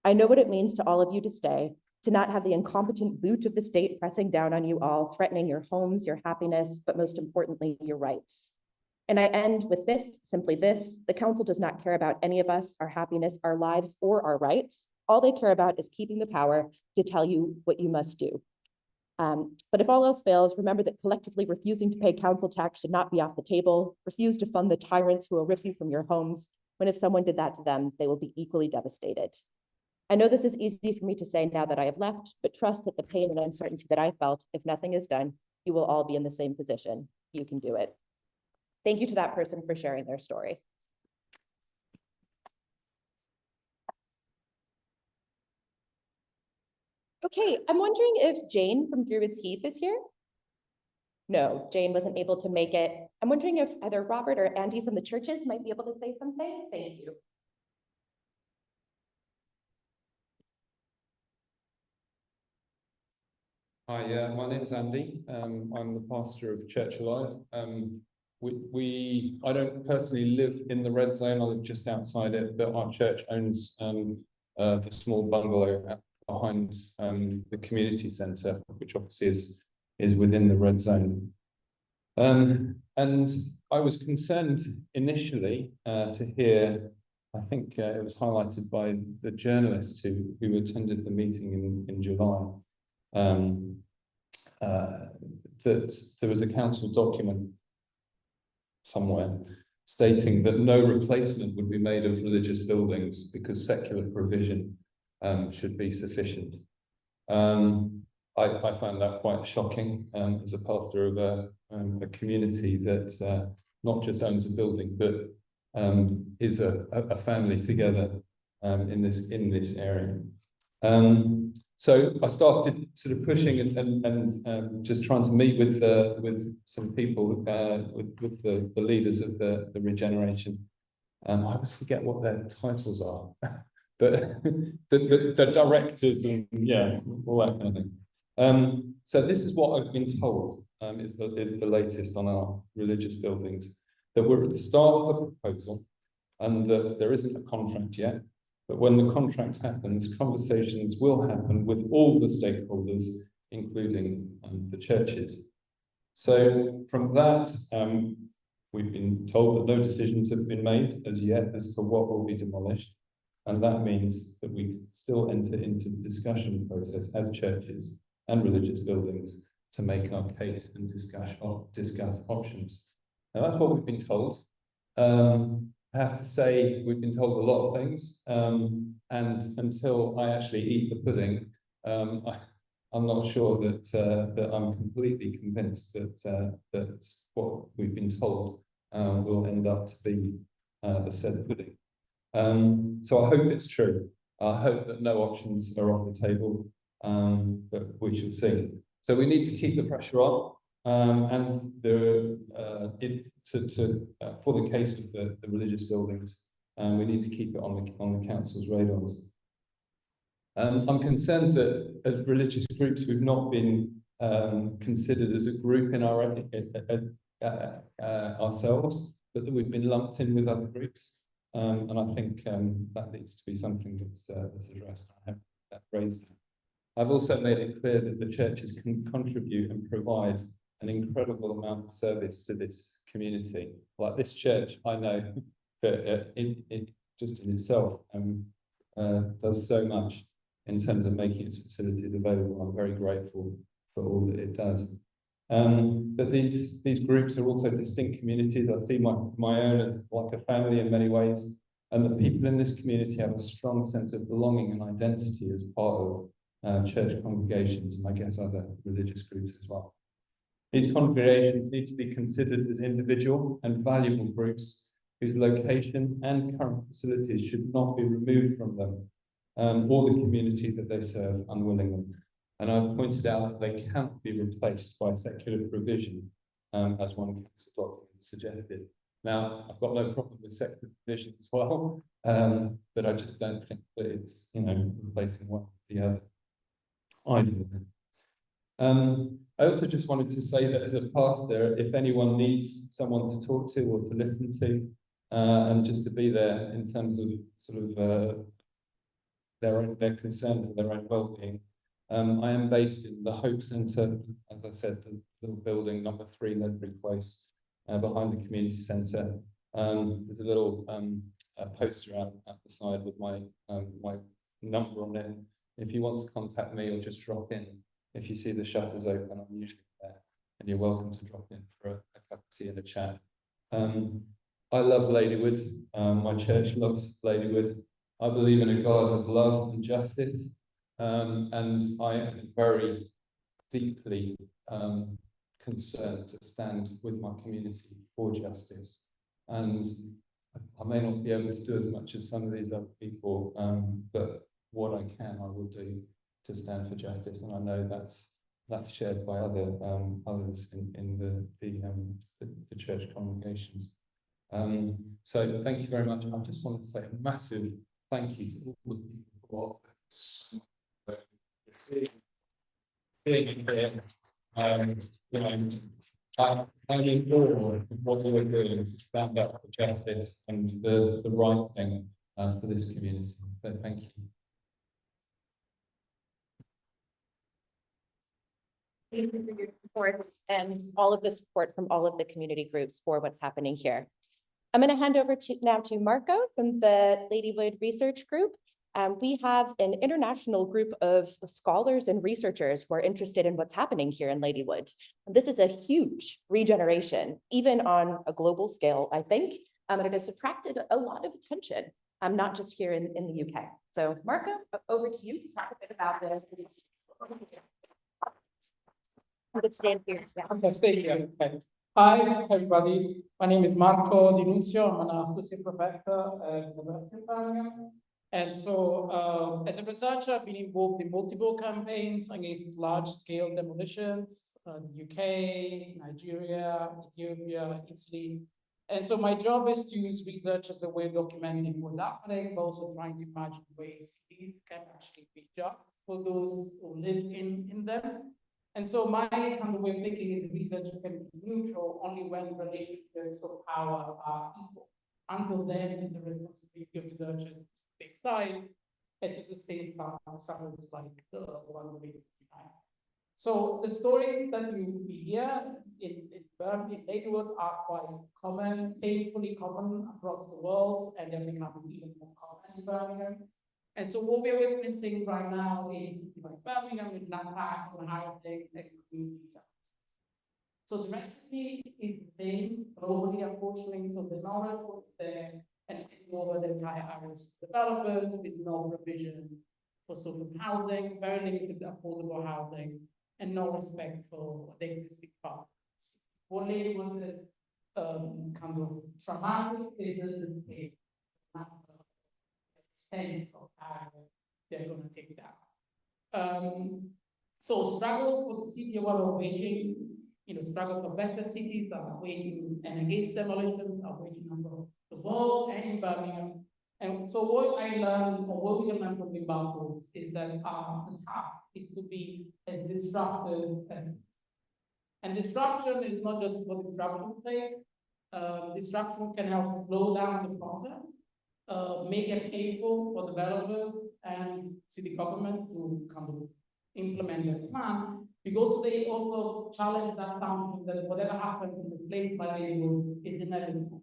I know what it means to all of you to stay, to not have the incompetent boot of the state pressing down on you all, threatening your homes, your happiness, but most importantly, your rights. And I end with this, simply this: the council does not care about any of us, our happiness, our lives, or our rights. All they care about is keeping the power to tell you what you must do. But if all else fails, remember that collectively refusing to pay council tax should not be off the table. Refuse to fund the tyrants who will rip you from your homes, when if someone did that to them, they will be equally devastated. I know this is easy for me to say now that I have left, but trust that the pain and uncertainty that I felt, if nothing is done, you will all be in the same position. You can do it. Thank you to that person for sharing their story. Okay, I'm wondering if Jane from Druids Heath is here. No, Jane wasn't able to make it. I'm wondering if either Robert or Andy from the churches might be able to say something. Thank you. Hi, my name's Andy. I'm the pastor of Church Alive. I don't personally live in the red zone. I live just outside it, but our church owns the small bungalow behind the community centre, which obviously is within the red zone. And I was concerned initially to hear, I think it was highlighted by the journalist who attended the meeting in July, that there was a council document somewhere stating that no replacement would be made of religious buildings because secular provision should be sufficient. I found that quite shocking as a pastor of a community that not just owns a building, but is a family together in this area. So I started sort of pushing and just trying to meet with some people, with the leaders of the regeneration. I always forget what their titles are, but the directors and yeah, all that kind of thing. So this is what I've been told is the latest on our religious buildings, that we're at the start of the proposal and that there isn't a contract yet. But when the contract happens, conversations will happen with all the stakeholders, including the churches. So from that, we've been told that no decisions have been made as yet as to what will be demolished. And that means that we still enter into the discussion process as churches and religious buildings to make our case and discuss options. Now that's what we've been told. I have to say, we've been told a lot of things, and until I actually eat the pudding, I'm not sure that I'm completely convinced that what we've been told will end up to be the said pudding. So I hope it's true. I hope that no options are off the table, but we shall see. So we need to keep the pressure on. And for the case of the religious buildings, we need to keep it on the council's radars. I'm concerned that as religious groups, we've not been considered as a group in our ourselves, but that we've been lumped in with other groups. And I think that needs to be something that's addressed. I have raised that. I've also made it clear that the churches can contribute and provide an incredible amount of service to this community. Like this church, I know that just in itself does so much in terms of making its facilities available. I'm very grateful for all that it does. But these groups are also distinct communities. I see my own as like a family in many ways, and the people in this community have a strong sense of belonging and identity as part of church congregations, and I guess other religious groups as well. These congregations need to be considered as individual and valuable groups whose location and current facilities should not be removed from them or the community that they serve unwillingly. And I've pointed out that they cannot be replaced by secular provision, as one council document suggested. Now, I've got no problem with secular provision as well, but I just don't think that it's, replacing one with the other. I also just wanted to say that as a pastor, if anyone needs someone to talk to or to listen to, and just to be there in terms of sort of their concern for their own well-being, I am based in the Hope Centre, as I said, the little building, number 3, Ledbury Close, behind the community centre. There's a little poster out at the side with my number on it. If you want to contact me or just drop in, if you see the shutters open, I'm usually there, and you're welcome to drop in for a cup of tea and a chat. I love Ladywood. My church loves Ladywood. I believe in a God of love and justice, and I am very deeply concerned to stand with my community for justice. And I may not be able to do as much as some of these other people, but what I can, I will do to stand for justice. And I know that's that's shared by others in the church congregations. So thank you very much. I just wanted to say a massive thank you to all the people who are being here. You know, I'm in awe of what you're doing to stand up for justice and the right thing for this community. So thank you. Thank you for your support and all of the support from all of the community groups for what's happening here. I'm going to hand over now to Marco from the Ladywood Research Group. We have an international group of scholars and researchers who are interested in what's happening here in Ladywood. This is a huge regeneration, even on a global scale, I think, and it has attracted a lot of attention, not just here in the UK. So Marco, over to you to talk a bit about the stand here. Yeah. Okay, stay here. Okay. Hi, everybody. My name is Marco Di Nunzio. I'm an associate professor at the University of Birmingham. And so, as a researcher, I've been involved in multiple campaigns against large-scale demolitions, UK, Nigeria, Ethiopia, Italy. And so my job is to use research as a way of documenting what's happening, but also trying to imagine ways these can actually be just for those who live in them. And so my kind of way of thinking is research can be neutral only when relationships of power are equal. Until then, the responsibility of researchers is to take sides and to sustain struggles like the one we behind. So the stories that you hear in Ladywood are quite common, painfully common across the world, and they're becoming even more common in Birmingham. And so what we're witnessing right now is like Birmingham is an attack on housing and community services. So the recipe is the same globally, unfortunately. So the knowledge was there and taking over the entire areas developers with no provision for social housing, very limited affordable housing, and no respect for the existing partners. What Ladywood is kind of traumatic is the state. Sense of how they're going to take down. So struggles for the city are waging, struggles for better cities are waging, and against demolitions are waging across the world and in Birmingham. And so what I learned, or what we learned from the battles, is that the task is to be as disruptive as. And disruption is not just for disruption's sake. Disruption can help slow down the process. Make it painful for developers and city government to kind of implement their plan, because they also challenge that assumption that whatever happens in the place by Ladywood is inevitable.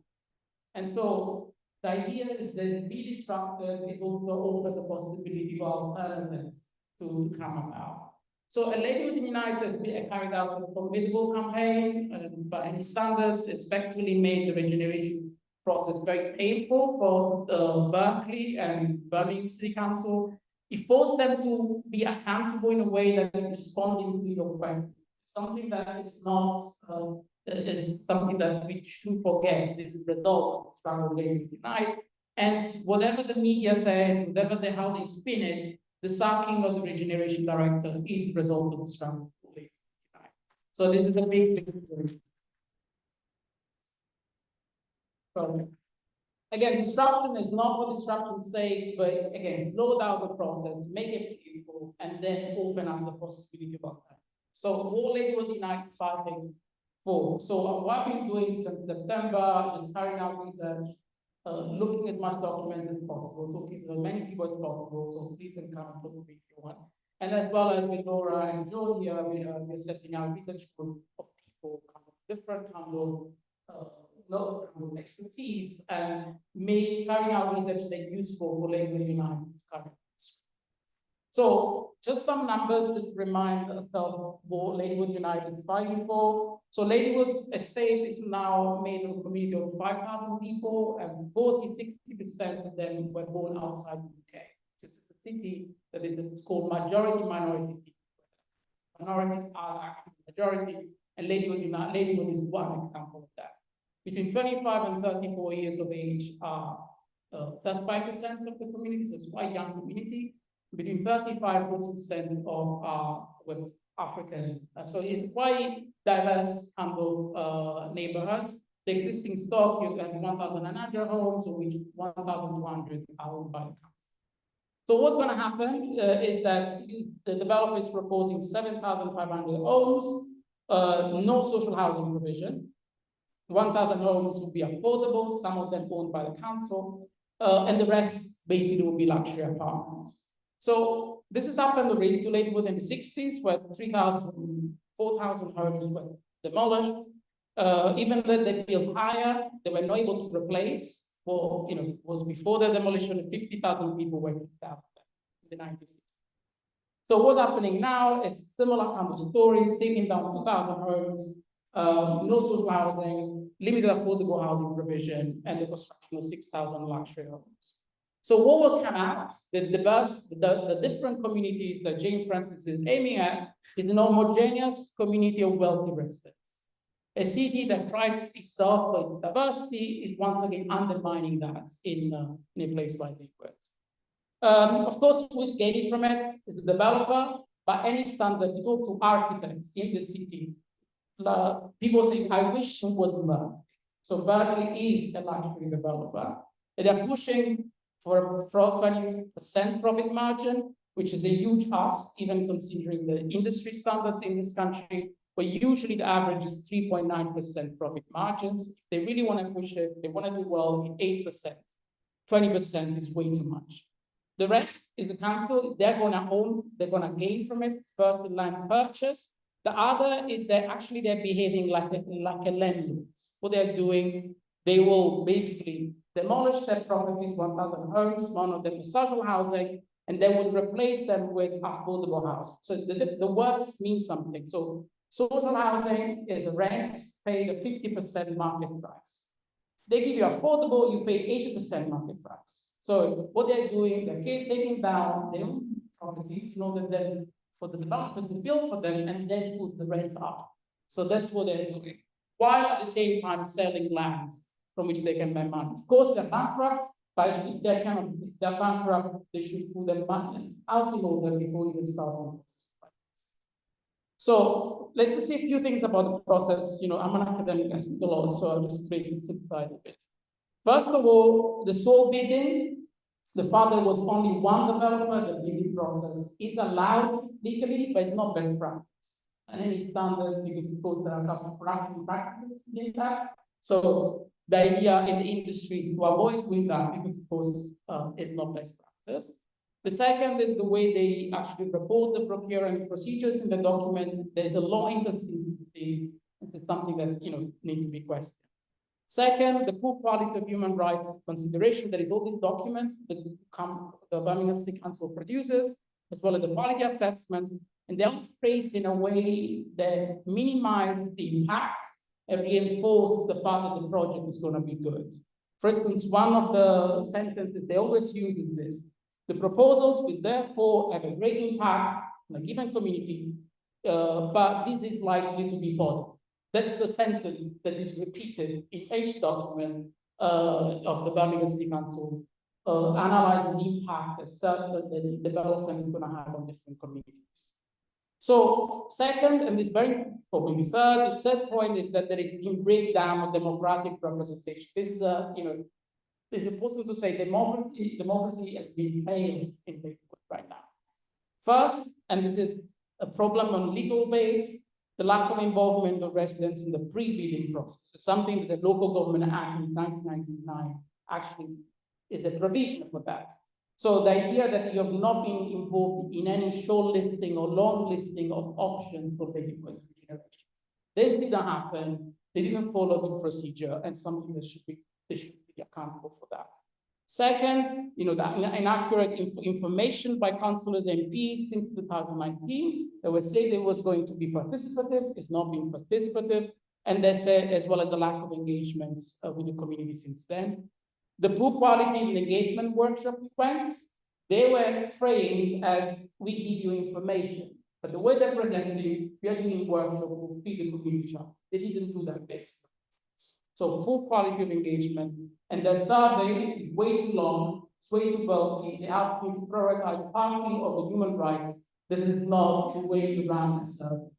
And so the idea is that be disruptive is also open the possibility of alternatives to come about. So Ladywood Unite has been carried out a formidable campaign by any standards. It's effectively made the regeneration process very painful for Berkeley and Birmingham City Council. It forced them to be accountable in a way that is responding to your question. Something that is not, is something that we shouldn't forget. This is the result of struggle Ladywood Unite. And whatever the media says, how they spin it, the sacking of the regeneration director is the result of the struggle of Ladywood Unite. So this is a big story. So, again, disruption is not for disruption's sake, but again, slow down the process, make it painful, and then open up the possibility of that. So what Ladywood Unite is fighting for. So what I've been doing since September is carrying out research, looking at much documents as possible, talking to as many people as possible. So please come and talk to me if you want. And as well as with Laura and Joe here, we're setting out research group of people, kind of different kind of expertise and carrying out research that is useful for Ladywood Unite. So just some numbers to remind ourselves what Ladywood Unite is fighting for. So Ladywood Estate is now made of a community of 5,000 people, and 40–60% of them were born outside the UK. This is a city that is called majority-minority city. Minorities are actually the majority, and Ladywood is one example of that. Between 25 and 34 years of age are 35% of the community, so it's quite a young community. Between 35 and 40% of African. So it's quite diverse kind of neighborhoods. The existing stock, you have 1,900 homes, of which 1,200 are owned by the council. So what's going to happen is that the developer is proposing 7,500 homes, no social housing provision. 1,000 homes will be affordable, some of them owned by the council, and the rest basically will be luxury apartments. So this has happened already to Ladywood in the 60s, where 3,000, 4,000 homes were demolished. Even though they built higher, they were not able to replace. Well, it was before the demolition, 50,000 people were kicked out in the 90s. So what's happening now is similar kind of stories, taking down 2,000 homes, no social housing, limited affordable housing provision, and the construction of 6,000 luxury homes. So what will come out, the different communities that Jane Francis is aiming at is an homogeneous community of wealthy residents. A city that prides itself for its diversity is once again undermining that in a place like Ladywood. Of course, who's gaining from it is the developer. By any standard, if you go to architects in the city, people say, I wish it was Berkeley. So Berkeley is a luxury developer. And they're pushing for 20% profit margin, which is a huge ask, even considering the industry standards in this country, where usually the average is 3.9% profit margins. If they really want to push it, they want to do well, 8%. 20% is way too much. The rest is the council. They're going to own, they're going to gain from it. First, the land purchase. The other is that actually they're behaving like a landlord. What they're doing, they will basically demolish their properties, 1,000 homes, one of them is social housing, and they will replace them with affordable housing. So the words mean something. So social housing is a rent paid a 50% market price. If they give you affordable, you pay 80% market price. So what they're doing, they're taking down their own properties in order then for the developer to build for them and then put the rents up. So that's what they're doing, while at the same time selling lands from which they can make money. Of course, they're bankrupt, but if they're bankrupt, they should put their house in order before even starting. So let's just see a few things about the process. I'm an academic, I speak a lot, so I'll just try to synthesize a bit. First of all, the sole bidding. The fact there was only one developer, the bidding process is allowed legally, but it's not best practice. And any standard, because of course there are a couple of practices in that. So the idea in the industry is to avoid doing that, because of course it's not best practice. The second is the way they actually report the procurement procedures in the documents. There's a law inconsistency. It's something that need to be questioned. Second, the poor quality of human rights consideration. There is all these documents that the Birmingham City Council produces, as well as the quality assessments, and they're all phrased in a way that minimize the impact and reinforce the fact that the project is going to be good. For instance, one of the sentences they always use is this: the proposals will therefore have a great impact on a given community, but this is likely to be positive. That's the sentence that is repeated in each document of the Birmingham City Council, analyzing the impact that certain development is going to have on different communities. So second, and this very, or maybe third, the third point is that there is a breakdown of democratic representation. This, it's important to say democracy has been failed in Ladywood right now. First, and this is a problem on legal base, the lack of involvement of residents in the pre-bidding process is something that the Local Government Act in 1999 actually is a provision for that. So the idea that you have not been involved in any short listing or long listing of options for Ladywood regeneration. This didn't happen. They didn't follow the procedure, and something that they should be accountable for that. Second, the inaccurate information by councillors and MPs since 2019. They were saying it was going to be participative. It's not being participative. And they said, as well as the lack of engagements with the community since then. The poor quality of engagement workshop events, they were framed as we give you information. But the way they're presenting, we are doing workshop to feed the community. They didn't do that bit. So poor quality of engagement, and their survey is way too long, it's way too bulky. They ask you to prioritize parking over human rights, This is not the way you run a service.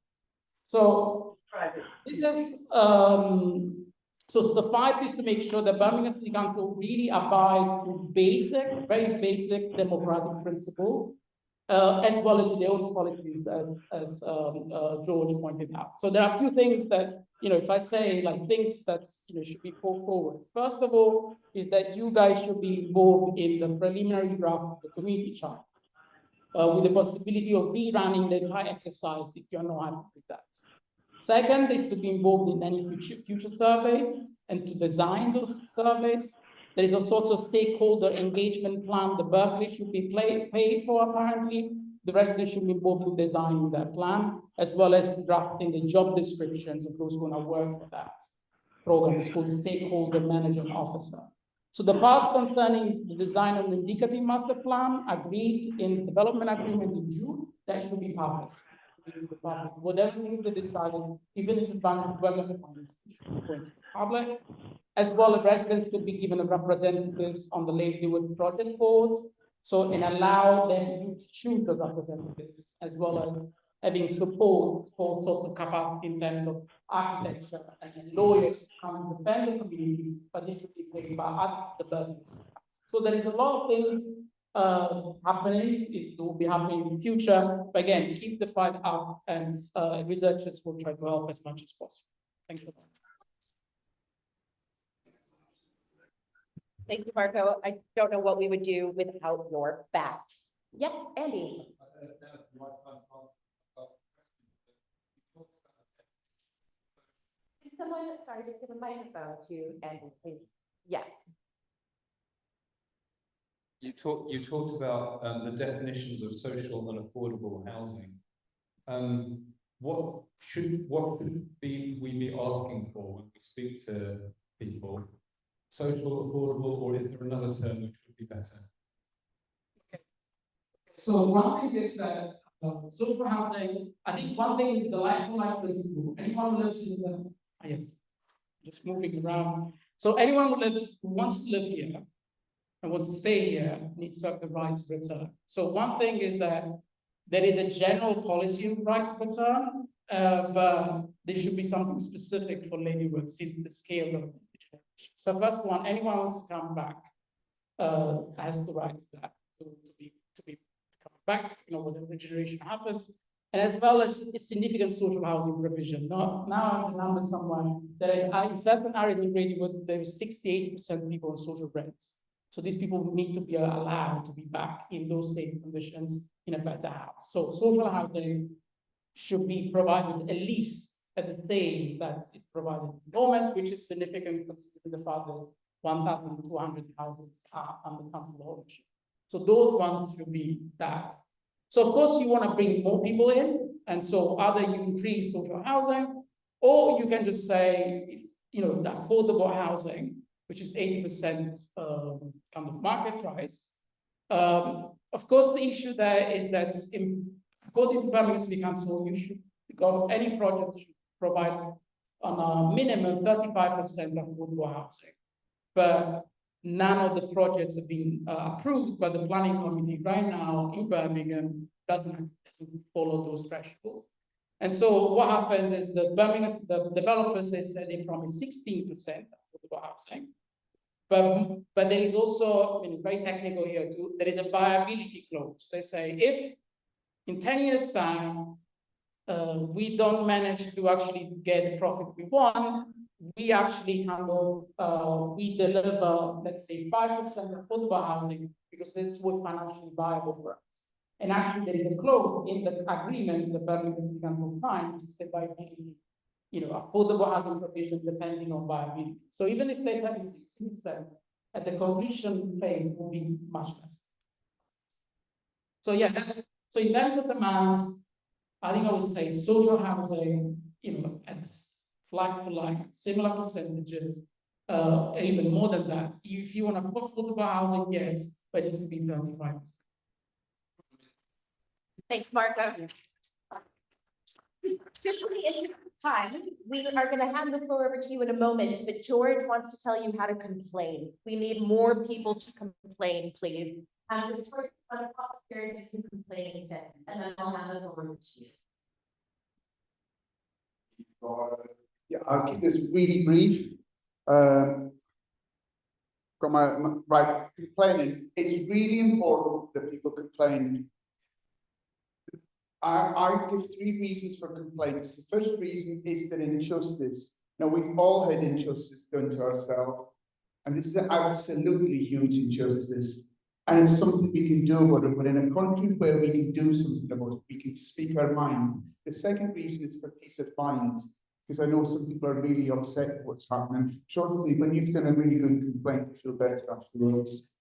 So this is so the 5 is to make sure that Birmingham City Council really abide to basic, very basic democratic principles, as well as their own policies, as George pointed out. So there are a few things that, if I say like things that should be put forward. First of all, is that you guys should be involved in the preliminary draft of the community chart, with the possibility of rerunning the entire exercise if you're not happy with that. Second is to be involved in any future surveys and to design those surveys. There is a sort of stakeholder engagement plan the Berkeley should be paid for, apparently. The residents should be involved in designing that plan, as well as drafting the job descriptions of those who are going to work for that program. It's called stakeholder management officer. So the parts concerning the design of the indicative master plan agreed in development agreement in June, that should be published to the public. Whatever things they decided, even if it's done development plans, going to the public, as well as residents could be given representatives on the Ladywood project boards, so and allow them to choose the representatives, as well as having support for sort of capacity in terms of architecture and lawyers come and defend the community, but this should be paid by the Berkeley's. So there is a lot of things happening. It will be happening in the future. But again, keep the fight up, and researchers will try to help as much as possible. Thank you. Thank you, Marco. I don't know what we would do without your facts. Yep, Andy. Can someone, sorry, just give a microphone to Andy, please. Yeah. You talked about the definitions of social and affordable housing. What should we be asking for when we speak to people? Social, affordable, or is there another term which would be better? Okay. So one thing is that social housing, I think one thing is the like-for-like principle. Anyone who lives in the, yes, just moving around. So anyone who wants to live here and wants to stay here needs to have the right to return. So one thing is that there is a general policy of right to return, but there should be something specific for Ladywood since the scale of it. So first one, anyone wants to come back has the right to that, to be coming back, whatever the generation happens, and as well as a significant social housing provision. Now I have the number somewhere. There is in certain areas in Ladywood, there is 68% people on social rents. So these people need to be allowed to be back in those same conditions in a better house. So social housing should be provided at least at the same that is provided at the moment, which is significant considering the fact that 1,200 houses are under council ownership. So those ones should be that. So of course you want to bring more people in, and so either you increase social housing, or you can just say, the affordable housing, which is 80% kind of market price. Of course, the issue there is that according to Birmingham City Council, you should go any project should provide on a minimum 35% affordable housing. But none of the projects have been approved by the planning committee right now in Birmingham doesn't follow those thresholds. And so what happens is the developers, they said they promised 16% affordable housing. But there is also, it's very technical here too, there is a viability clause. They say if in 10 years time, we don't manage to actually get the profit we want, we actually we deliver, let's say 5% affordable housing because that's what financially viable for us. And actually there is a clause in the agreement that Birmingham City Council signed to say viability, affordable housing provision depending on viability. So even if they have 16%, at the completion phase will be much less. So yeah, so in terms of demands, I think I would say social housing, at like similar percentages, even more than that. If you want to put affordable housing, yes, but it needs to be 35%. Thanks, Marco. Just for the interest of time, we are going to hand the floor over to you in a moment, but George wants to tell you how to complain. We need more people to complain, please. So George, Fairness and complaints, and then I'll have it over to you. Yeah, I'll keep this really brief. Right, complaining, it's really important that people complain. I give 3 reasons for complaints. The first reason is that injustice. Now, we've all had injustice done to ourselves, and this is an absolutely huge injustice. And it's something we can do about it, but in a country where we can do something about it, we can speak our mind. The second reason is for peace of mind, because I know some people are really upset with what's happening. Shortly, when you've done a really good complaint, you feel better afterwards.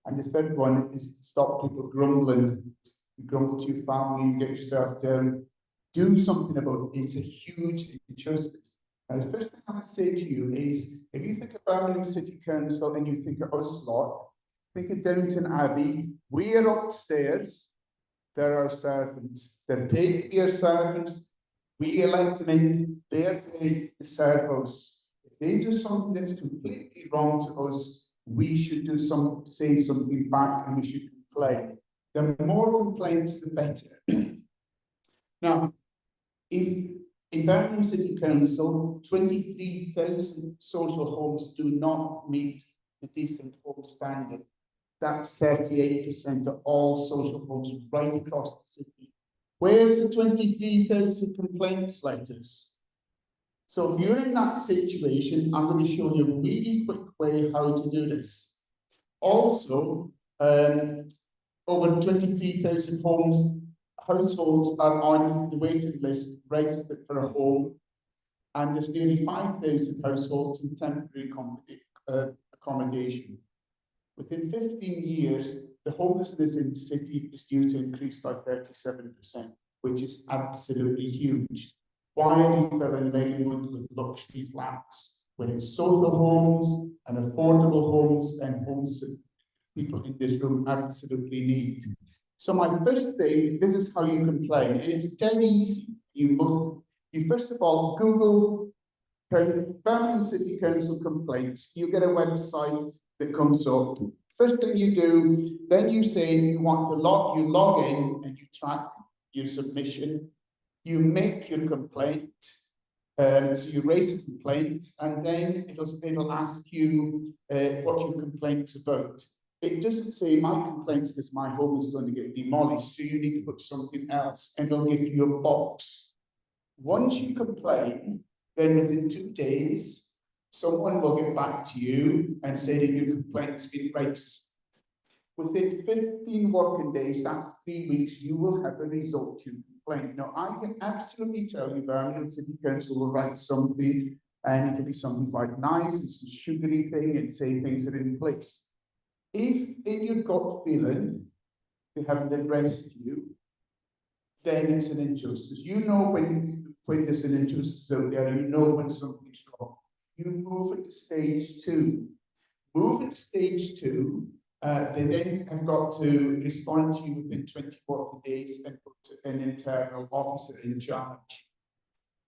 And the third one is to stop people grumbling. You grumble to your family, you get yourself down. Do something about it. It's a huge injustice. And the first thing I want to say to you is, if you think of Birmingham City Council and you think of us lot, think of Downton Abbey. We're upstairs. There are servants. They're paid to be our servants. We elect them in. They're paid to serve us. If they do something that's completely wrong to us, we should do something, say something back, and we should complain. The more complaints, the better. Now, if in Birmingham City Council, 23,000 social homes do not meet the decent home standard. That's 38% of all social homes right across the city. Where's the 23,000 complaints letters? So if you're in that situation, I'm going to show you a really quick way how to do this. Also, over 23,000 households are on the waiting list registered for a home, and there's nearly 5,000 households in temporary accommodation. Within 15 years, the homelessness in the city is due to increase by 37%, which is absolutely huge. Why are we filling Ladywood with luxury flats when it's social homes and affordable homes and homes that people in this room absolutely need? So my first thing, this is how you complain, and it's dead easy. You first of all Google Birmingham City Council complaints. You get a website that comes up. First thing you do, then you say you want to you log in and you track your submission. You make your complaint. So you raise a complaint, and then it'll ask you what your complaint's about. It doesn't say my complaint's because my home is going to get demolished, so you need to put something else, and it'll give you a box. Once you complain, then within 2 days, someone will get back to you and say that your complaint's been raised. Within 15 working days, that's 3 weeks, you will have a result to your complaint. Now, I can absolutely tell you Birmingham City Council will write something, and it can be something quite nice and some sugary thing and say things are in place. If in your gut feeling they haven't addressed you, then it's an injustice. You know when there's an injustice out there, you know when something's wrong. You move it to stage 2. Move it to stage 2. They then have got to respond to you within 20 working days and put an internal officer in charge.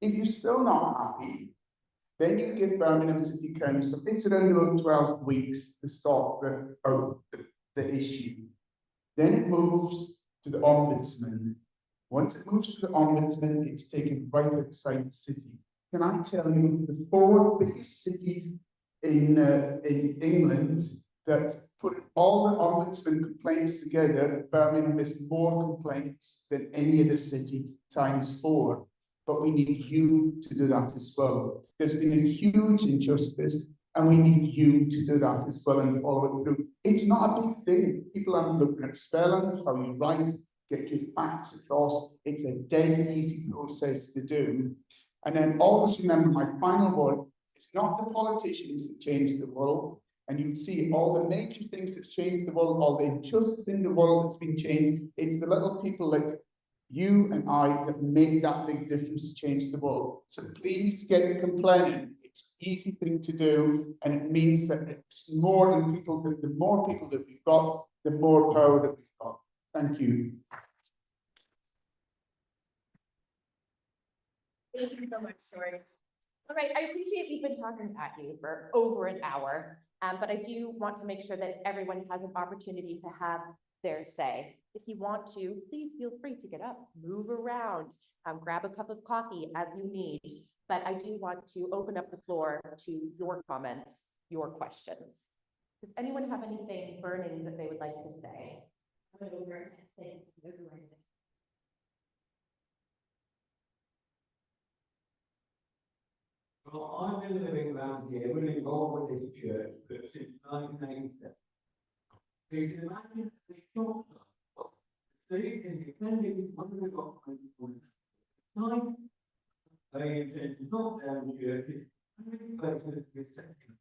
If you're still not happy, then you give Birmingham City Council, it's around about 12 weeks to sort the issue. Then it moves to the Ombudsman. Once it moves to the Ombudsman, it's taken right outside the city. Can I tell you the 4 biggest cities in England that put all the Ombudsman complaints together, Birmingham has more complaints than any other city ×4. But we need you to do that as well. There's been a huge injustice, and we need you to do that as well and follow it through. It's not a big thing. People aren't looking at spelling, how you write, get your facts across. It's a dead easy process to do. And then always remember my final word, it's not the politicians that change the world. And you see all the major things that's changed the world, all the injustice in the world that's been changed. It's the little people like you and I that make that big difference to change the world. So please get complaining. It's an easy thing to do, and it means that it's more than people. The more people that we've got, the more power that we've got. Thank you. Thank you so much, George. All right, I appreciate we've been talking at you for over an hour, but I do want to make sure that everyone has an opportunity to have their say. If you want to, please feel free to get up, move around, grab a cup of coffee as you need. But I do want to open up the floor to your comments, your questions. Does anyone have anything burning that they would like to say? Well, I've been living around here, really involved with this church, but since 1987. So you can imagine the shock of they independent under government time. They intend to knock down churches and replace it with secular.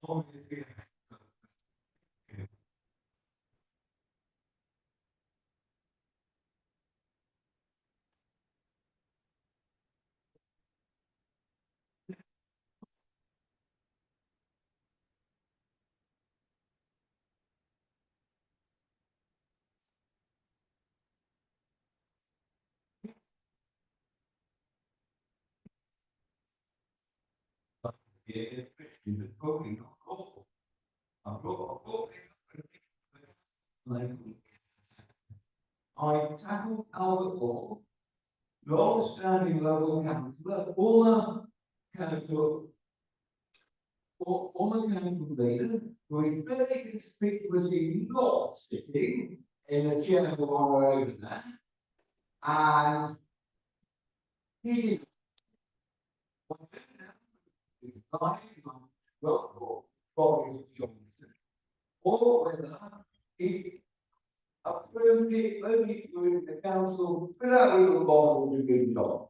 Obviously, Christians are probably not gospel. I've got a book. I tackled Albert Hall, long-standing local councillor, former council, former council leader, who is very conspicuously not sitting in the chair of honor over there, and he is local body Johnson, or whether he approved it only during the council without even bothering to be done.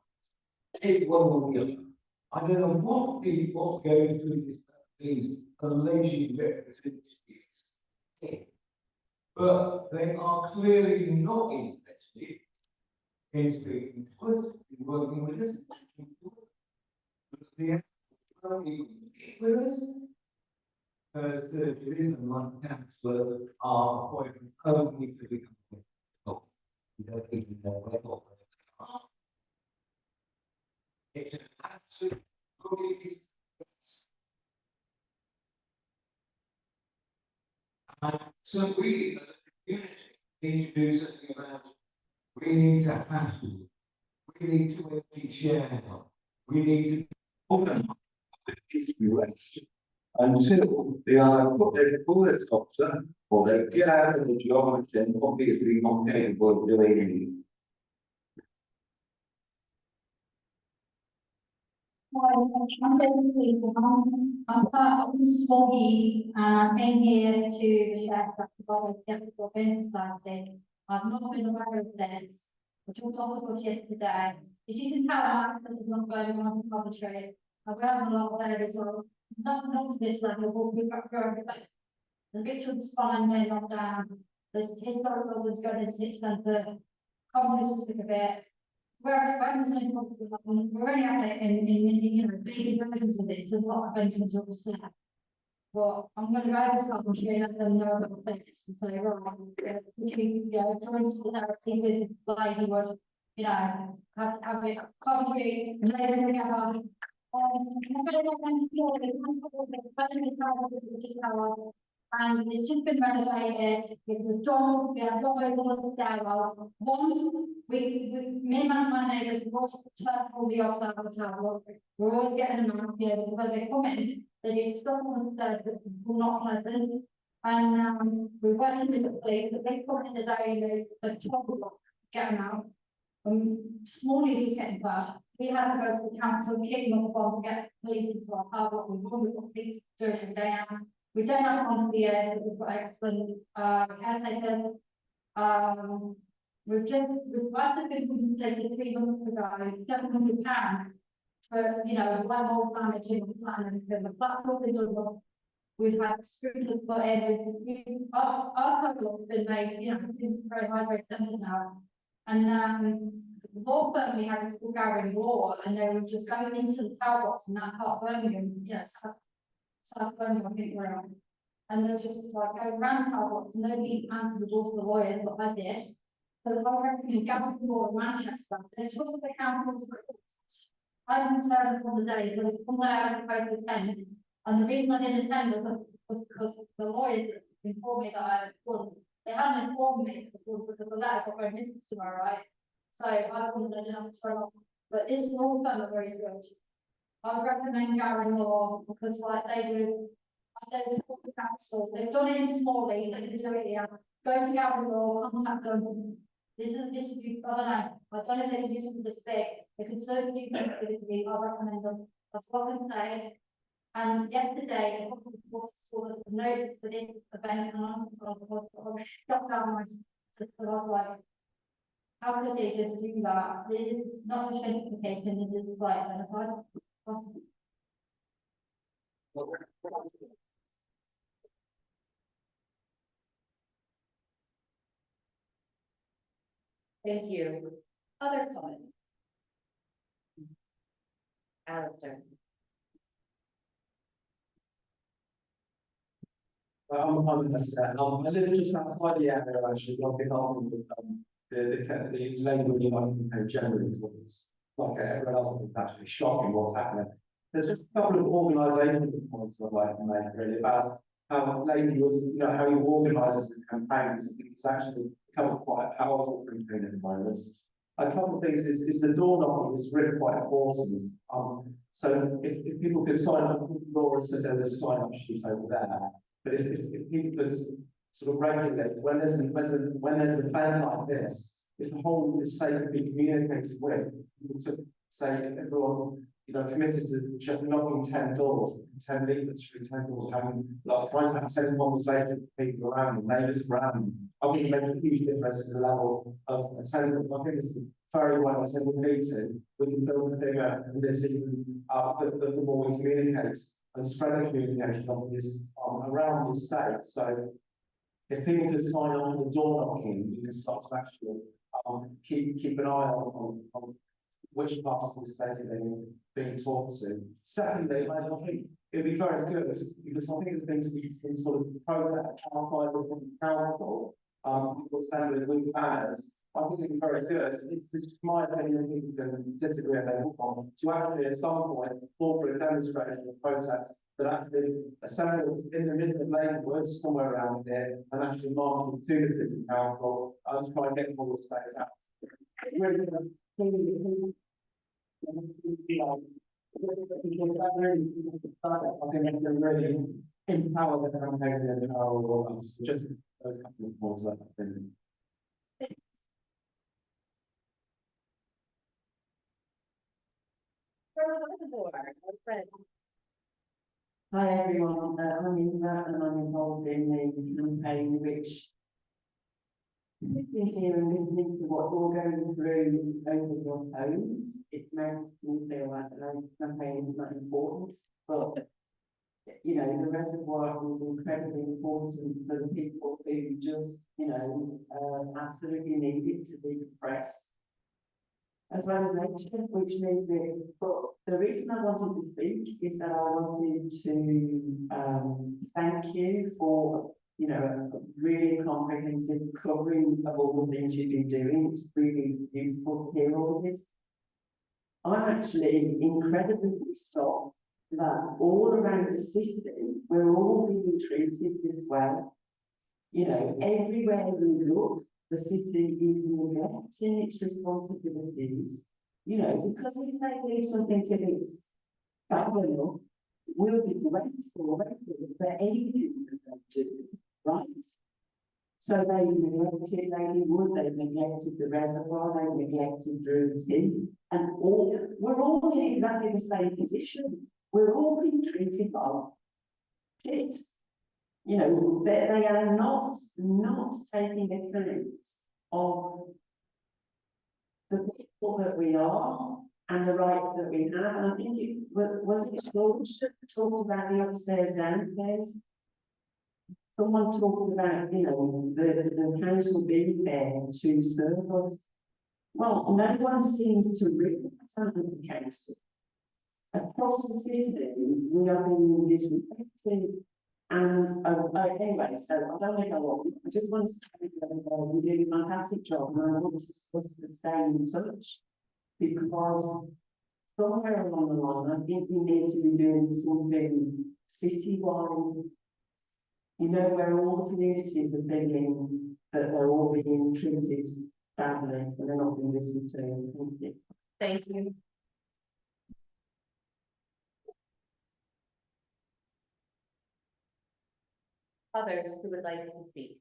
It wasn't good. I don't know what people going through these alleged representatives, but they are clearly not interested in speaking to us, in working with us. The division one councillors are appointed only to become you don't even know where they are. It's an absolute police. So we, as a community, need to do something about it. We need to hassle. We need to empty chairs. We need to open the West until they either put their full stops up or they get out of the job which then obviously not capable of doing anything. I'm basically I'm part of the Smoggy and I came here to share the Skeptical Event Society. I've not been aware of this. I jumped off the bus yesterday. As you can tell, my accent is not going on in Coventry. I wear a lot of areas, so not to this level, but we've got growing. The Richard spine may not down. There's historic buildings going in 6th and 3rd. Coventry's just a bit. We're the same problem. We're only at it in baby versions of this, and a lot of entrance will see. But I'm going to go to Coventry and let them know about this and say, right, join solidarity with Ladywood, have it Coventry, lay them together. And it's just been renovated. It was done. We have got over the stairwell. Me and my neighbours watched the turn all the outside of the tower. We're always getting them out, because they come in, they do stuff on the stairs that's not pleasant. And we went into the police, but they come in the day, the top block, get them out. Smalley was getting bad. We had to go to the council, kick them off to get police into our car. What we've got police doing it down. We don't have one for the air, but we've got excellent caretakers. We've had been compensated 3 months ago, £700 for level damage in the plan, and the platform is done. We've had sprinklers put in. Our total's been made, been very high grade centres now. And the law firm we had is called Gary Law, and they were just going into the tower box in that part of Birmingham, South Birmingham, I think we're on. And they're just like going around the tower box, nobody answered the door to the lawyers, but I did. So the whole recommend Gary Law in Manchester, they took the council to court. I didn't turn up on the days, there was one day I had to go to attend, and the reason I didn't attend was because the lawyers informed me that I won. They hadn't informed me that I won because the letter got very missed tomorrow, right? So I wouldn't have done to turn up. But this law firm are very good. I would recommend Gavin Law because like they call the council, they've done it in small ways, they can do it here. Go to Gavin Law, contact them. This, I don't know, I don't know if they can do something this big, they can certainly do something this big, I recommend them. That's what I can say. And yesterday, I saw the note for this event, and I was shut down my sister, I was like, how could they just do that? This is not a gentrification, this is like genocide. Thank you. Other comments? Alistair. I live just outside the area actually, not behind the Ladywood United generally is like everyone else is actually shocking what's happening. There's just a couple of organisational points I'd like to make really about how Ladywood, you know, how you organise the campaigns. I think it's actually become quite a powerful campaign at the moment. A couple of things is the door knocking is really quite important. So if people could sign up, Laura said there was a sign up sheet over there. But if people could sort of regulate when there's an event like this, if the whole estate could be communicated with, to say if everyone committed to just knocking 10 doors, 10 leaflets through 10 doors, having like trying to have 10 conversations with people around them, neighbours around them, I think it makes a huge difference in the level of attendance. I think it's a very well attended meeting. We can build a bigger and this even the more we communicate and spread the communication of this around the estate. So if people could sign on to the door knocking, you can start to actually keep an eye on which parts of the estate are being talked to. Secondly, I think it'd be very good because I think the things we can sort of protest outside of the council, people standing with banners. I think it'd be very good. It's just my opinion, people can disagree and they want to actually at some point call for a demonstration of protest that actually assembles in the middle of Ladywood, somewhere around here, and actually marching to the city council to try and get all the states out. Because that really, I think it can really empower the campaign and empower all of us. Just those couple of points that I think. Hi everyone, I'm Eva and I'm involved in the campaign which sitting here and listening to what you're going through over your phones, it makes me feel like the campaign is not important, but you know, the reservoir is incredibly important for the people who just, absolutely need it to be compressed. As well as nature, which needs it. But the reason I wanted to speak is that I wanted to thank you for, a really comprehensive covering of all the things you've been doing. It's really useful to hear all of this. I'm actually incredibly shocked that all around the city, we're all being treated this way. Everywhere we look, the city is neglecting its responsibilities, because if they leave something to this bad enough, we'll be grateful for anything that they do, right? So they neglected Ladywood, they neglected the reservoir, they neglected Druids Heath, and we're all in exactly the same position. We're all being treated like shit. They are not taking account of the people that we are and the rights that we have. And I think it was George that talked about the upstairs, downstairs. Someone talked about, the council being there to serve us. Well, no one seems to represent the council. Across the city, we are being disrespected. And anyway, so I don't want to go on. I just want to say that you do a fantastic job, and I want us to stay in touch because somewhere along the line, I think we need to be doing something citywide you know, where all the communities are feeling that they're all being treated badly and they're not being listened to. Thank you. Thank you. Others who would like to speak?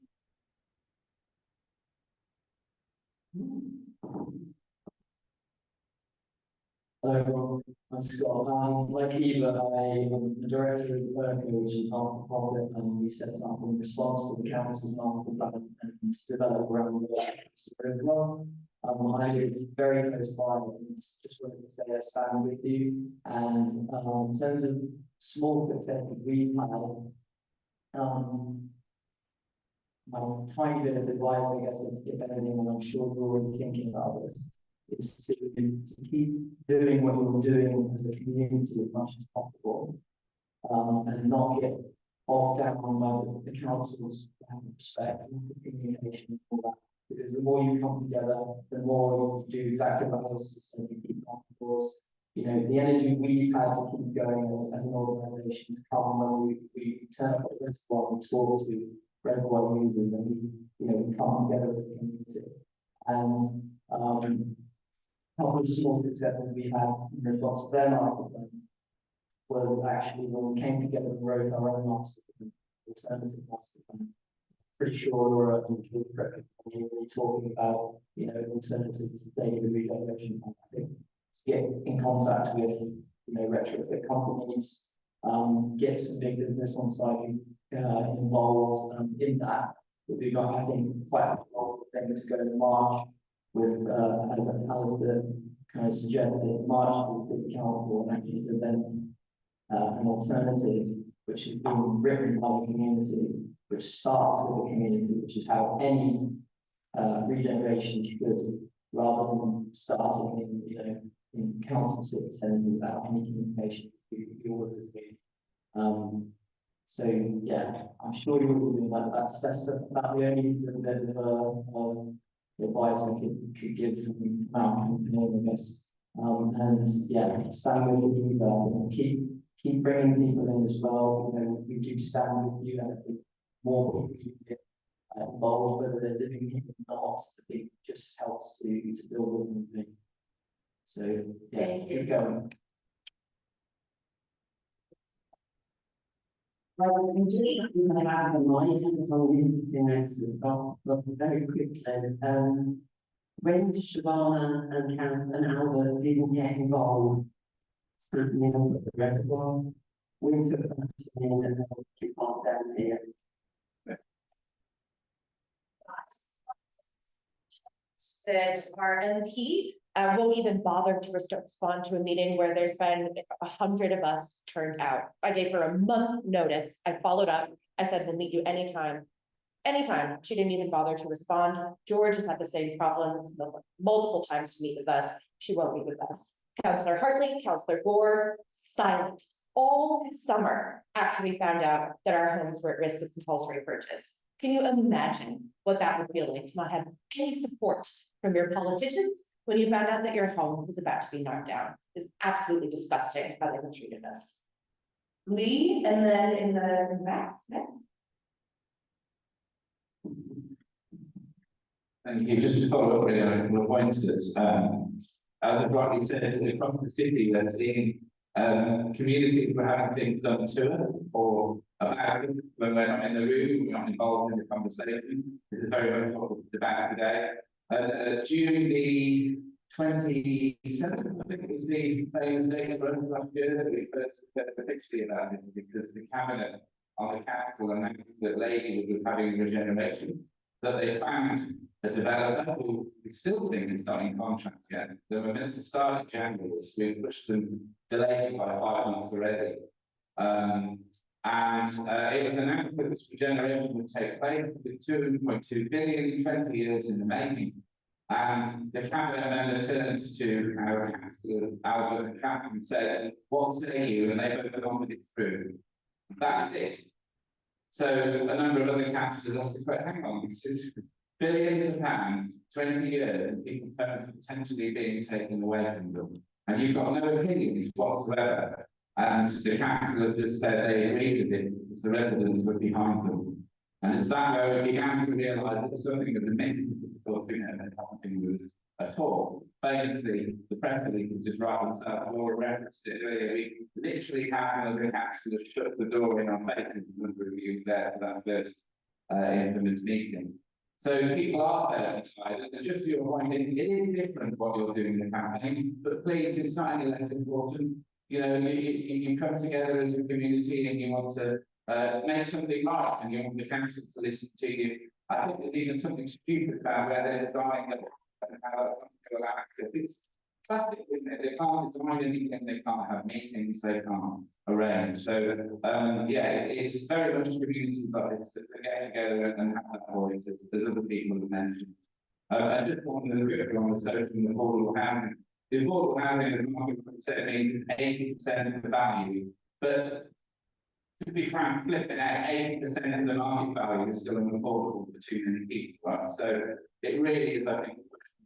Hello, everyone. I'm Scott. Like Eva, I'm the director of the Worker, which is not for profit, and we set up in response to the council's master plan and to develop around the work as well. I live very close by, and just wanted to say I stand with you. And in terms of small success that we've had, my tiny bit of advice, I guess, if anything, and I'm sure you're already thinking about this, is to keep doing what you're doing as a community as much as possible, and not get bogged down by the council's respect and communication and all that. Because the more you come together, the more you do exactly what Alice has said, you keep on course. You know, the energy we've had to keep going as an organisation to come when we turn up at the reservoir and talk to reservoir users, and we come together as a community. And a couple of small successes we had in response to their master plan was actually when we came together and wrote our own master plan, alternative master plan. Pretty sure Laura and George were talking about, alternative data regeneration. I think to get in contact with, retrofit companies, get some big business on site involved in that. But we got, I think, quite a lot of things to go in March with, as Alistair kind of suggested, March with the council and actually present an alternative which has been written by the community, which starts with the community, which is how any regeneration should, rather than starting in council sits and without any communication with the auditors. So yeah, I'm sure you will do that. That's about the only bit of advice I could give from our company, I guess. And yeah, stand with you there. Keep bringing people in as well. We do stand with you, and more people you get involved, whether they're living here or not, it just helps to build everything. So yeah, keep going. Well, we just happen to have the money as long as it's in next to the top, but very quickly. When Shabana and Albert didn't get involved, standing up at the reservoir, we took that in and keep on down here. That our MP won't even bother to respond to a meeting where there's been 100 of us turned out. I gave her a month notice. I followed up. I said, we'll meet you anytime. Anytime. She didn't even bother to respond. George has had the same problems multiple times to meet with us. She won't meet with us. Councillor Hartley, Councillor Gore, silent all summer after we found out that our homes were at risk of compulsory purchase. Can you imagine what that would feel like to not have any support from your politicians when you found out that your home was about to be knocked down? It's absolutely disgusting how they have treated us. Lee, and then in the back. Thank you. Just to follow up on a couple of points that, as I've rightly said, across the city, we're seeing communities who are having things done to it or about it when we're not in the room, we're not involved in the conversation. This is very much what was about today. June the 27th, I think it was the famous day for us last year that we first heard officially about this, because the cabinet on the council announced that Ladywood was having regeneration, that they found a developer who we still think is not in contract yet. They were meant to start in January, so we pushed them, delayed by 5 months already. And it was announced that this regeneration would take place with 2.2 billion, 20 years in the making. And the cabinet member turned to our councillor, Albert and Catherine, and said, "What say you?" And they both wanted it through. That was it. So a number of other councillors also said, hang on, this is billions of pounds, 20 years, and people's homes potentially being taken away from them. And you've got no opinions whatsoever. And the councillors just said they agreed with it because the residents were behind them. And it's that way we began to realise that something that the many difficult thing that helping with at all. Basically, the press release was just right on Laura referenced it earlier. We literally had one of the councillors shut the door in our faces when we reviewed there for that first infamous meeting. So people are there excited, and just to your point, it is different what you're doing in the campaign, but please, it's not any less important. You know, you come together as a community and you want to make something right, and you want the council to listen to you. I think there's even something stupid about where they're designing how people access. It's classic, isn't it? They can't design anything, they can't have meetings, they can't arrange. So yeah, it's very much communities like this that get together and have that voice. There's other people that mentioned. I just wanted to quickly on the social affordable housing. The affordable housing in the market means 80% of the value, but to be frank, flipping out 80% of the market value is still unaffordable for too many people, right? So it really is, I think,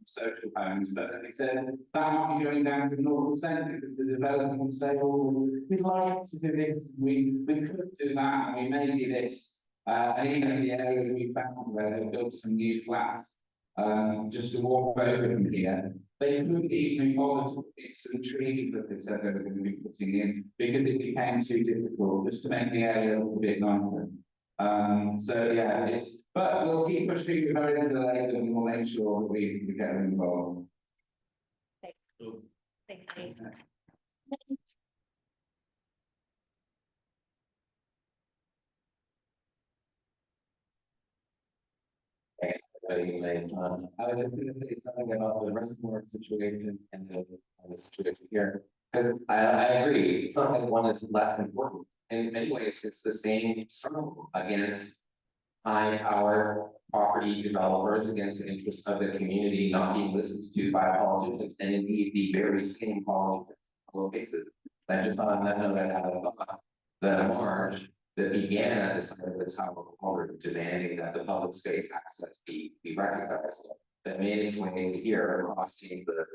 social homes, but as I said, that might be going down to 0% because the development say, oh, we'd like to do this, we could do that, and we may do this. And even in the areas we found where they built some new flats, just to walk over from here, they couldn't even bother to pick some trees that they said they were going to be putting in because it became too difficult just to make the area a little bit nicer. So yeah, but we'll keep pushing with very delayed and we'll make sure that we get them involved. Thanks. Thanks, Dave. I was just going to say something about the reservoir situation and the situation here, because I agree. It's not like one is less important. In many ways, it's the same struggle against high power property developers, against the interests of the community not being listened to by politicians, and indeed the very same politicians in all cases. I just thought on that note, I had a thought that a march that began at the side of the Tower of London, demanding that the public space access be recognized, that made its way into here, crossing the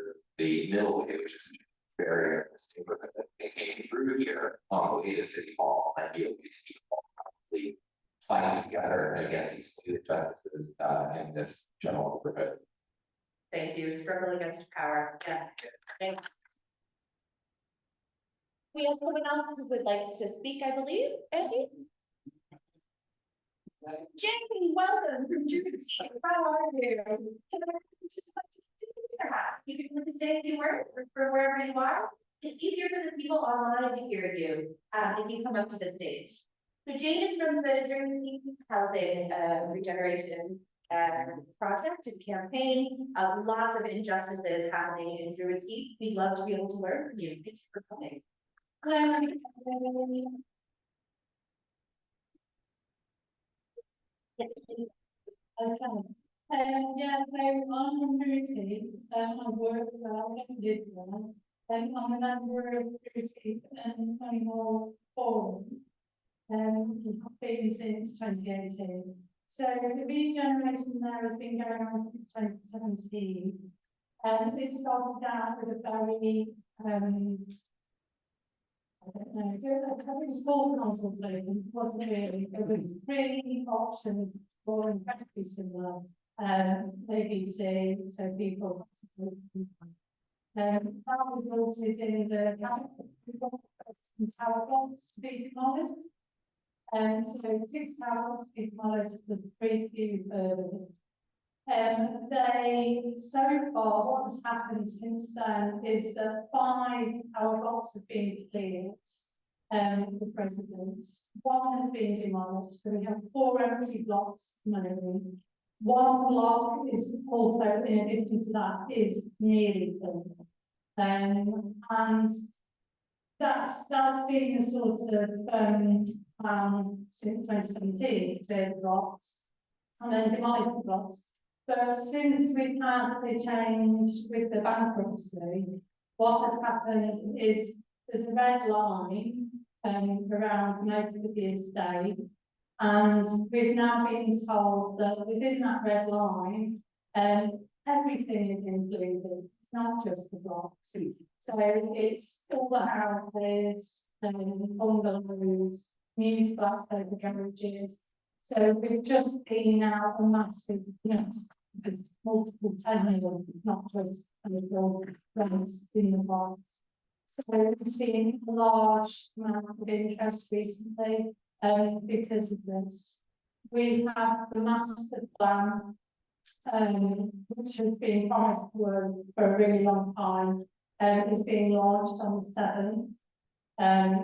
middle way, which is a barrier in this neighborhood. It came through here on the way to City Hall, and be able to see all probably fighting together against these injustices in this general neighborhood. Thank you. Struggle against power. Yes. Thank you. We have someone else who would like to speak, I believe. Andy? Jamie, welcome from Jersey. How are you? Can I just perhaps you can stay if you were or wherever you are? It's easier for the people online to hear you if you come up to the stage. So Jane is from the Jersey Housing Regeneration project and campaign. Lots of injustices happening in Druid Heath. We'd love to be able to learn from you. Thank you for coming. Okay. Yeah, so I'm from Ruti. I work for Ladywood. I'm a member of Ruti and Animal Forum. I've been since 2018. So the regeneration there has been going on since 2017. It started out with a very I don't know, it was full consultation, wasn't really. There was 3 options for incredibly similar, ABC, so people. That resulted in the tower blocks to be demolished. So 6 tower blocks to be demolished with 3 few further. So far, what has happened since then is that 5 tower blocks have been cleared with residents. 1 has been demolished, so we have 4 empty blocks at the moment. 1 block is also, in addition to that, is nearly full. And that's been a sort of since 2017 to clear the blocks and then demolish the blocks. But since we've had the change with the bankruptcy, what has happened is there's a red line around most of the estate, and we've now been told that within that red line, everything is included, not just the blocks. So it's all the houses, bungalows, news flats over garages. So we've just seen now a massive, with multiple tenures, not just little rents in the box. So we've seen a large amount of interest recently, because of this. We have the master plan, which has been promised to us for a really long time, is being launched on the 7th.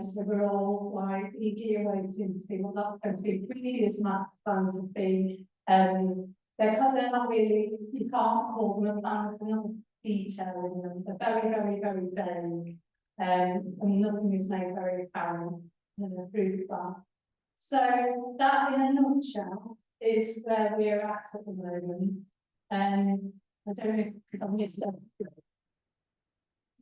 So we're all like eagerly waiting to see what that's going to be. Previous master plans have been, they're not really, you can't call them a plan, they're not detailed in them. They're very, very, very vague. And nothing is made very apparent through the plan. So that in a nutshell is where we're at the moment. I don't know if I missed that.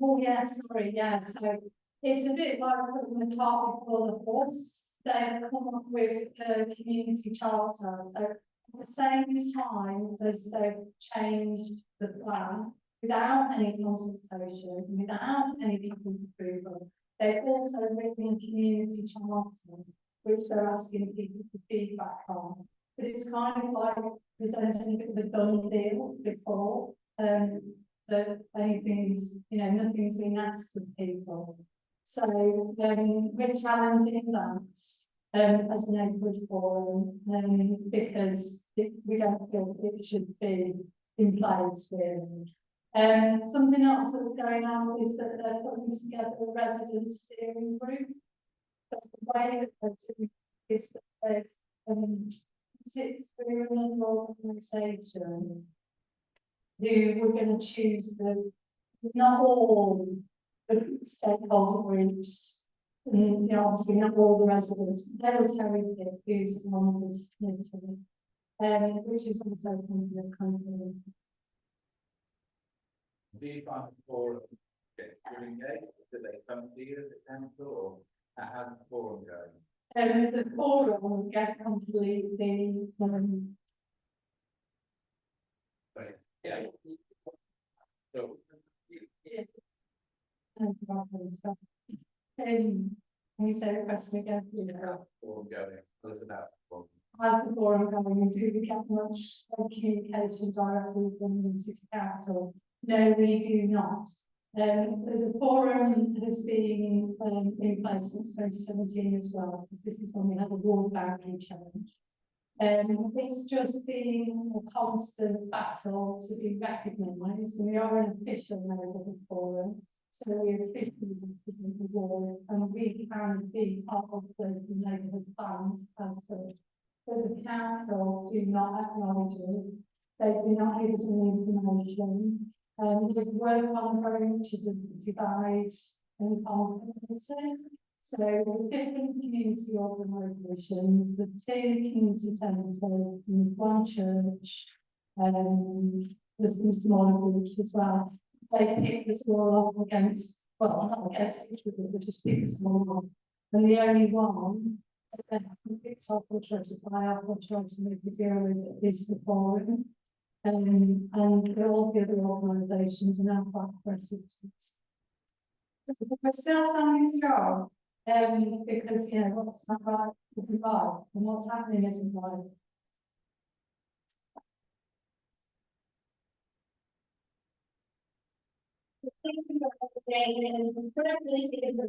Oh yeah, sorry, yeah, so it's a bit like putting the cart before the horse. They've come up with a community charter, so at the same time as they've changed the plan, without any consultation, without any approval, they've also written a community charter, which they're asking people for feedback on. But it's kind of like presenting a bit of a done deal before that anything's, nothing's been asked of people. So we're challenging that as a neighbourhood forum, because we don't feel it should be in place really. Something else that's going on is that they're putting together a resident steering group. But the way that they're doing is that they've sit through another organisation who we're going to choose not all the stakeholder groups, obviously not all the residents, but they will carry it who's on this committee, which is also kind of company. Do you find the forum gets you engaged? Do they come to you as a council, or how's the forum going? The forum will get completely Yeah. So, can you say the question again? forum going, tell us about the forum. As the forum going, do we get much communication directly from the city council? No, we do not. The forum has been in place since 2017 as well, because this is when we had a ward boundary challenge. It's just been a constant battle to be recognised, and we are an official neighbourhood forum, so we officially represent the ward, and we can be part of the neighbourhood plans as such. But the council do not acknowledge us. They do not give us any information. We work on very much of the divides and competences. So there's different community organisations, there's 2 community centres, and 1 church, there's some smaller groups as well. They pick us all up against, well, not against each other, but just pick us all up. And the only one that picks up or try to buy up or try to make a deal with is the forum. And all the other organisations are now quite aggressive. We're still standing strong, because what's not right isn't right, and what's happening isn't right.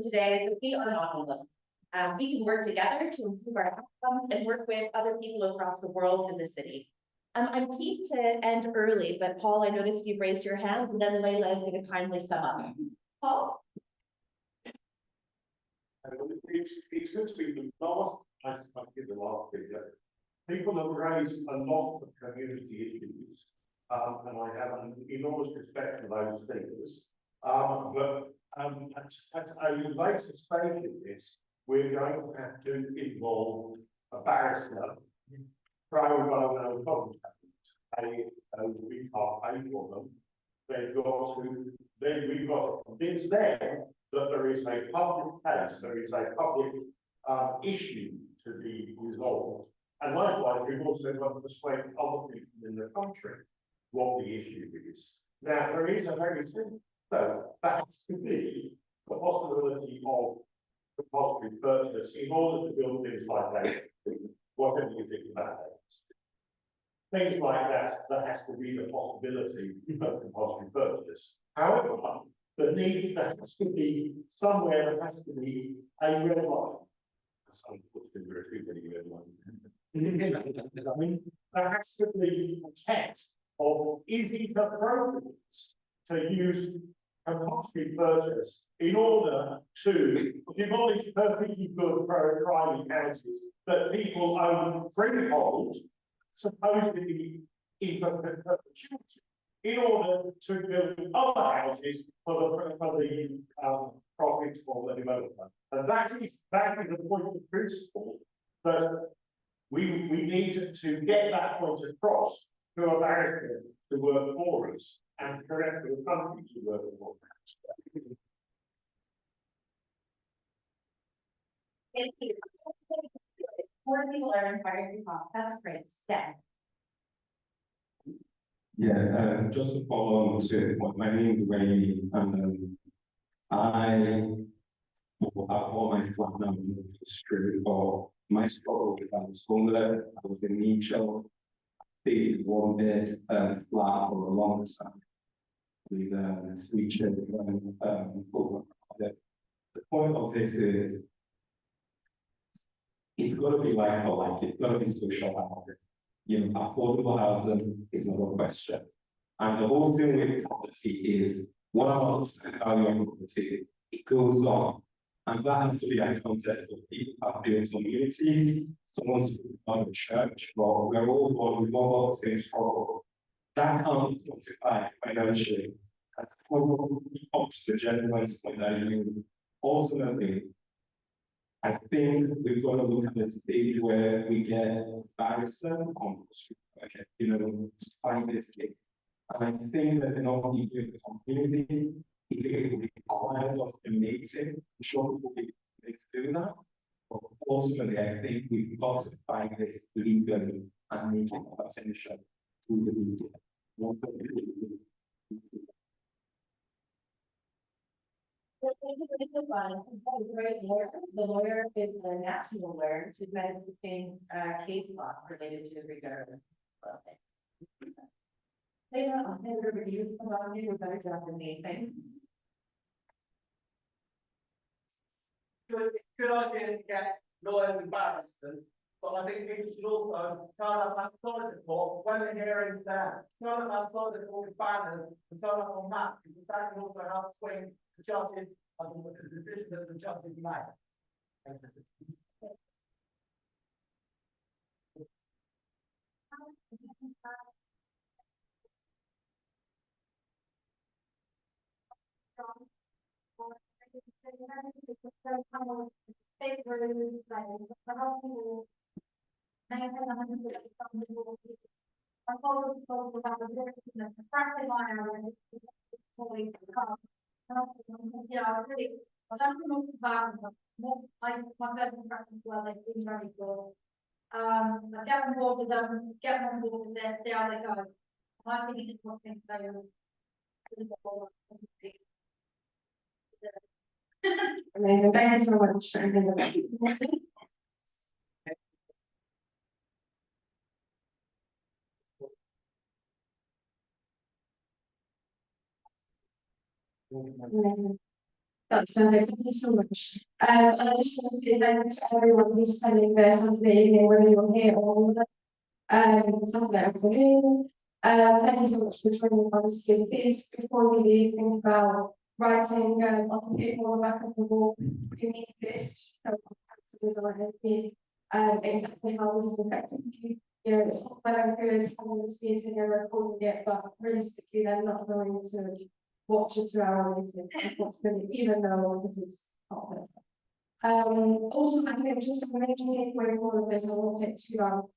Today, but we are not alone. We can work together to improve our outcomes and work with other people across the world in the city. I'm keen to end early, but Paul, I noticed you've raised your hand, and then Layla is going to kindly sum up. Paul? It's good to be the last, I give the last figure. People have raised a lot of community issues, and I have an enormous respect for those things. But at a later stage of this, we're going to have to involve a barrister, pro bono contract. We can't pay for them. We've got to convince them that there is a public case, there is a public issue to be resolved. And likewise, we've also got to persuade other people in the country what the issue is. Now, there is a very simple, so that has to be the possibility of compulsory purchase in order to build things like that, whatever you think about that. Things like that, there has to be the possibility of compulsory purchase. However, there has to be somewhere, there has to be a red line. I mean, there has to be a test of is it appropriate to use compulsory purchase in order to demolish perfectly good private houses that people own freehold, supposedly in perpetuity, in order to build other houses for the profit of the developer. And that is the point of principle that we need to get that point across to America to work for us and correct the country to work for us. Thank you. More people are invited to talk. That's great. Steph. Yeah, just to follow on to what my name is Ray, and I bought my flat now in the street, or my struggle with that was homeless. I was in need of a one bed flat for a long time with 3 children over. The point of this is it's got to be like for like, it's got to be social housing. You know, affordable housing is not a question. And the whole thing with property is what about the value of property? It goes on. And that has to be accounted for. People have built communities, someone's on a church, but we're all born with all the same struggle. That can't be quantified financially. And up to the gentleman's point that you ultimately, I think we've got to look at the stage where we get barrister okay, you know, to find this case. And I think that not only in the community, it requires us to make it, sure people to do that. But ultimately, I think we've got to find this legally and make it potential through the media. The lawyer is a national lawyer. She's managing case law related to retirement. They don't have a review from you a better job than me. Thank you. Good idea to get lawyers and barristers, but I think people should also turn up outside the court when the hearing's there. Turn up outside the court with banners and turn up on maps, because that can also help swing the judges and the decision that the judges make. I get on board with them, get on board with them, see how they go. I think it's one thing they Amazing. Thank you so much for having me. That's perfect. Thank you so much. And I just want to say thank you to everyone who's spending their Saturday evening, whether you're here or Saturday afternoon. Thank you so much for joining us. Please, before we leave, think about writing on the paper on the back of the wall. You need this to exactly how this is affecting you. You know, it's all well and good having this meeting and recording it, but realistically, they're not going to watch a 2-hour meeting, unfortunately, even though this is not perfect. Also, I think just a major takeaway from all of this, I won't take too long.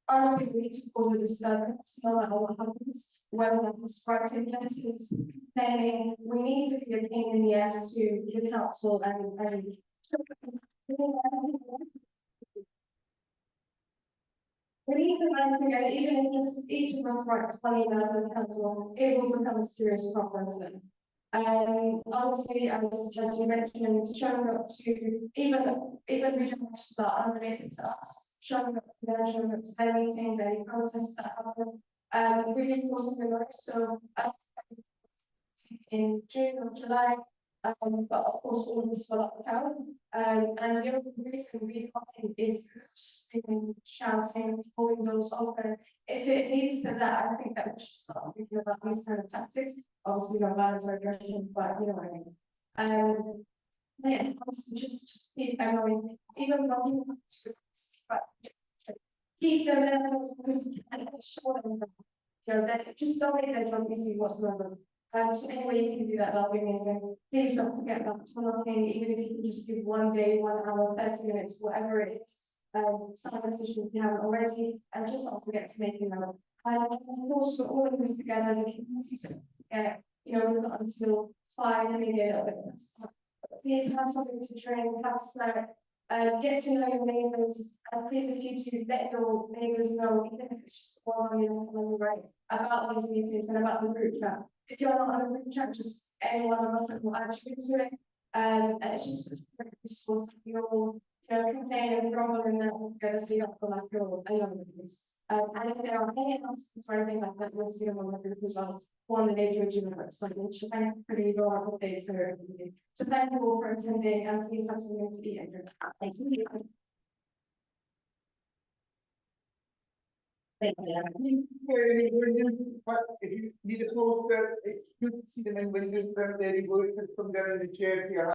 Honestly, we need to cause a disturbance, no matter what happens, whether that's writing letters, planning, we need to be a pain in the ass to the council and we need to learn together, even if each of us writes 20 emails in council, it will become a serious problem to them. Obviously, as you mentioned, showing up to even regenerations that are unrelated to us, showing up to them, showing up to their meetings, any protests that happen, really causing the most. So in June or July, but of course all of us were locked down. And the only reason we got in is screaming, shouting, holding doors open. If it leads to that, I think that we should start thinking about these kind of tactics. Obviously, no violence or aggression, but you know what I mean. Yeah, obviously just keep going. Even when people come to but keep them there because you can show them, you know, that just don't make their job easy whatsoever. So any way you can do that, that'll be amazing. Please don't forget about talking, even if you can just give 1 day, 1 hour, 30 minutes, whatever it is. Sign a petition if you haven't already, and just don't forget to make a note. Of course, we're all in this together as a community, so you know, we've got until 5, maybe a little bit less. Please have something to drink, have a snack, get to know your neighbours, and please, if you do, let your neighbours know, even if it's just one on your left and on your right, about these meetings and about the group chat. If you're not on a group chat, just any one of us will add you into it. And it's just very useful to you all, you know, complain and grumble and that all together, so you don't feel like you're alone with this. And if there are any announcements or anything like that, you'll see them on the group as well, on the Ladywood website, which I think pretty well updates for everybody. So thank you all for attending, and please have something to eat and drink. Thank you. But if you need a poster, it's good to see them in windows, they're very good, from there in the chair here.